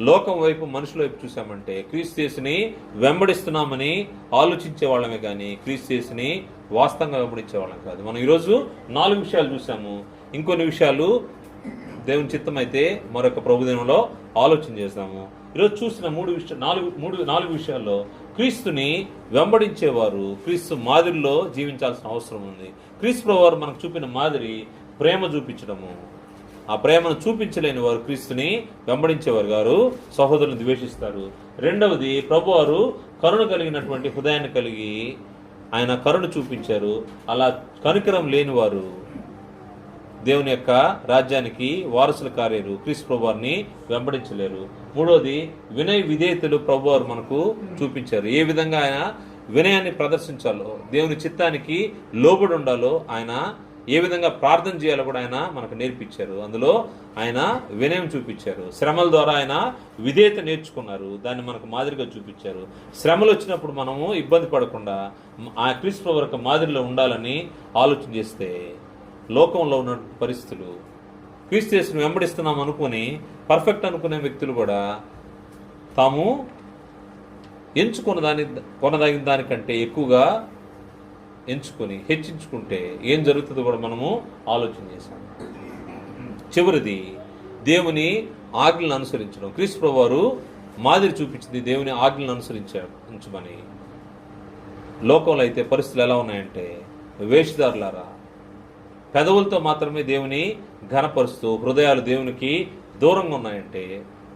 లోకం వైపు, మనుషుల వైపు చూసామంటే క్రీస్తు యేసుని వెంబడిస్తున్నామని ఆలోచించే వాళ్ళమే కానీ క్రీస్తు యేసుని వాస్తవంగా వెంబడించే వాళ్ళం కాదు. మనం ఈరోజు 4 విషయాలు చూసాము. ఇంకొన్ని విషయాలు దేవుని చిత్తం అయితే మరొక ప్రభుదినంలో ఆలోచన చేస్తాము. ఈరోజు చూసిన 4 విషయాల్లో క్రీస్తుని వెంబడించేవారు క్రీస్తు మాదిరిలో జీవించాల్సిన అవసరం ఉంది. క్రీస్తు ప్రభువారు మనకు చూపిన మాదిరి ప్రేమ చూపించడము. ఆ ప్రేమను చూపించలేని వారు క్రీస్తుని వెంబడించేవారు గారు సహోదరులను ద్వేషిస్తారు. రెండవది, ప్రభువారు కరుణ కలిగినటువంటి హృదయాన్ని కలిగి ఆయన కరుణ చూపించారు. అలా కనికరం లేని వారు దేవుని యొక్క రాజ్యానికి వారసులు కాలేరు, క్రీస్తు ప్రభువారిని వెంబడించలేరు. మూడోది, వినయ విధేయతలు ప్రభువారు మనకు చూపించారు. ఏ విధంగా ఆయన వినయాన్ని ప్రదర్శించాలో, దేవుని చిత్తానికి లోబడి ఉండాలో, ఆయన ఏ విధంగా ప్రార్థన చేయాలో కూడా ఆయన మనకు నేర్పించారు. అందులో ఆయన వినయం చూపించారు. శ్రమల ద్వారా ఆయన విధేయత నేర్చుకున్నారు, దాన్ని మనకు మాదిరిగా చూపించారు. శ్రమలు వచ్చినప్పుడు మనము ఇబ్బంది పడకుండా ఆ క్రీస్తు ప్రభువు యొక్క మాదిరిలో ఉండాలని ఆలోచన చేస్తే లోకంలో ఉన్న పరిస్థితులు, క్రీస్తు యేసుని వెంబడిస్తున్నాం అనుకుని పర్ఫెక్ట్ అనుకునే వ్యక్తులు కూడా తాము కొనదగిన దానికంటే ఎక్కువగా ఎంచుకొని హెచ్చించుకుంటే ఏం జరుగుతుందో కూడా మనము ఆలోచన చేశాం. చివరిది, దేవుని ఆజ్ఞలను అనుసరించడం. క్రీస్తు ప్రభువారు మాదిరి చూపించింది దేవుని ఆజ్ఞలను అనుసరించమని. లోకంలో అయితే పరిస్థితులు ఎలా ఉన్నాయంటే, వేషధారులారా పెదవులతో మాత్రమే దేవుని ఘనపరుస్తూ హృదయాలు దేవునికి దూరంగా ఉన్నాయంటే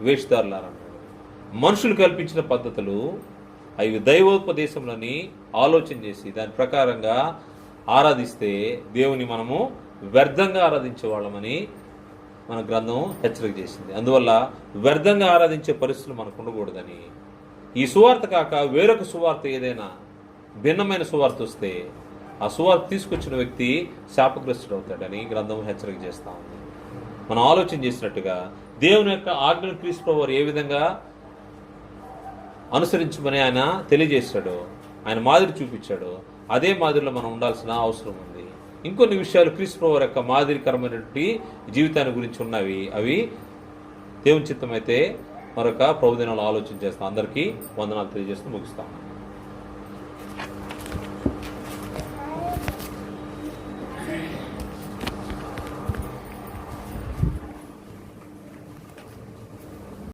వేషధారులారా. మనుషులు కల్పించిన పద్ధతులు అవి దైవోపదేశంలోని ఆలోచన చేసి దాని ప్రకారంగా ఆరాధిస్తే దేవుని మనము వ్యర్థంగా ఆరాధించే వాళ్ళమని మన గ్రంథం హెచ్చరిక చేసింది. అందువల్ల వ్యర్థంగా ఆరాధించే పరిస్థితులు మనకు ఉండకూడదని, ఈ సువార్త కాక వేరొక సువార్త ఏదైనా భిన్నమైన సువార్త వస్తే ఆ సువార్త తీసుకొచ్చిన వ్యక్తి శాపగ్రస్తుడు అవుతాడని గ్రంథం హెచ్చరిక చేస్తా ఉంది. మనం ఆలోచన చేసినట్టుగా దేవుని యొక్క ఆజ్ఞను క్రీస్తు ప్రభువారు ఏ విధంగా అనుసరించమని ఆయన తెలియజేశాడు, ఆయన మాదిరి చూపించాడు, అదే మాదిరిలో మనం ఉండాల్సిన అవసరం ఉంది. ఇంకొన్ని విషయాలు క్రీస్తు ప్రభువారి యొక్క మాదిరికరమైనటువంటి జీవితాన్ని గురించి ఉన్నవి. అవి దేవుని చిత్తం అయితే మరొక ప్రభుదినంలో ఆలోచన చేస్తాం. అందరికీ వందనాలు తెలియజేస్తూ ముగిస్తాం.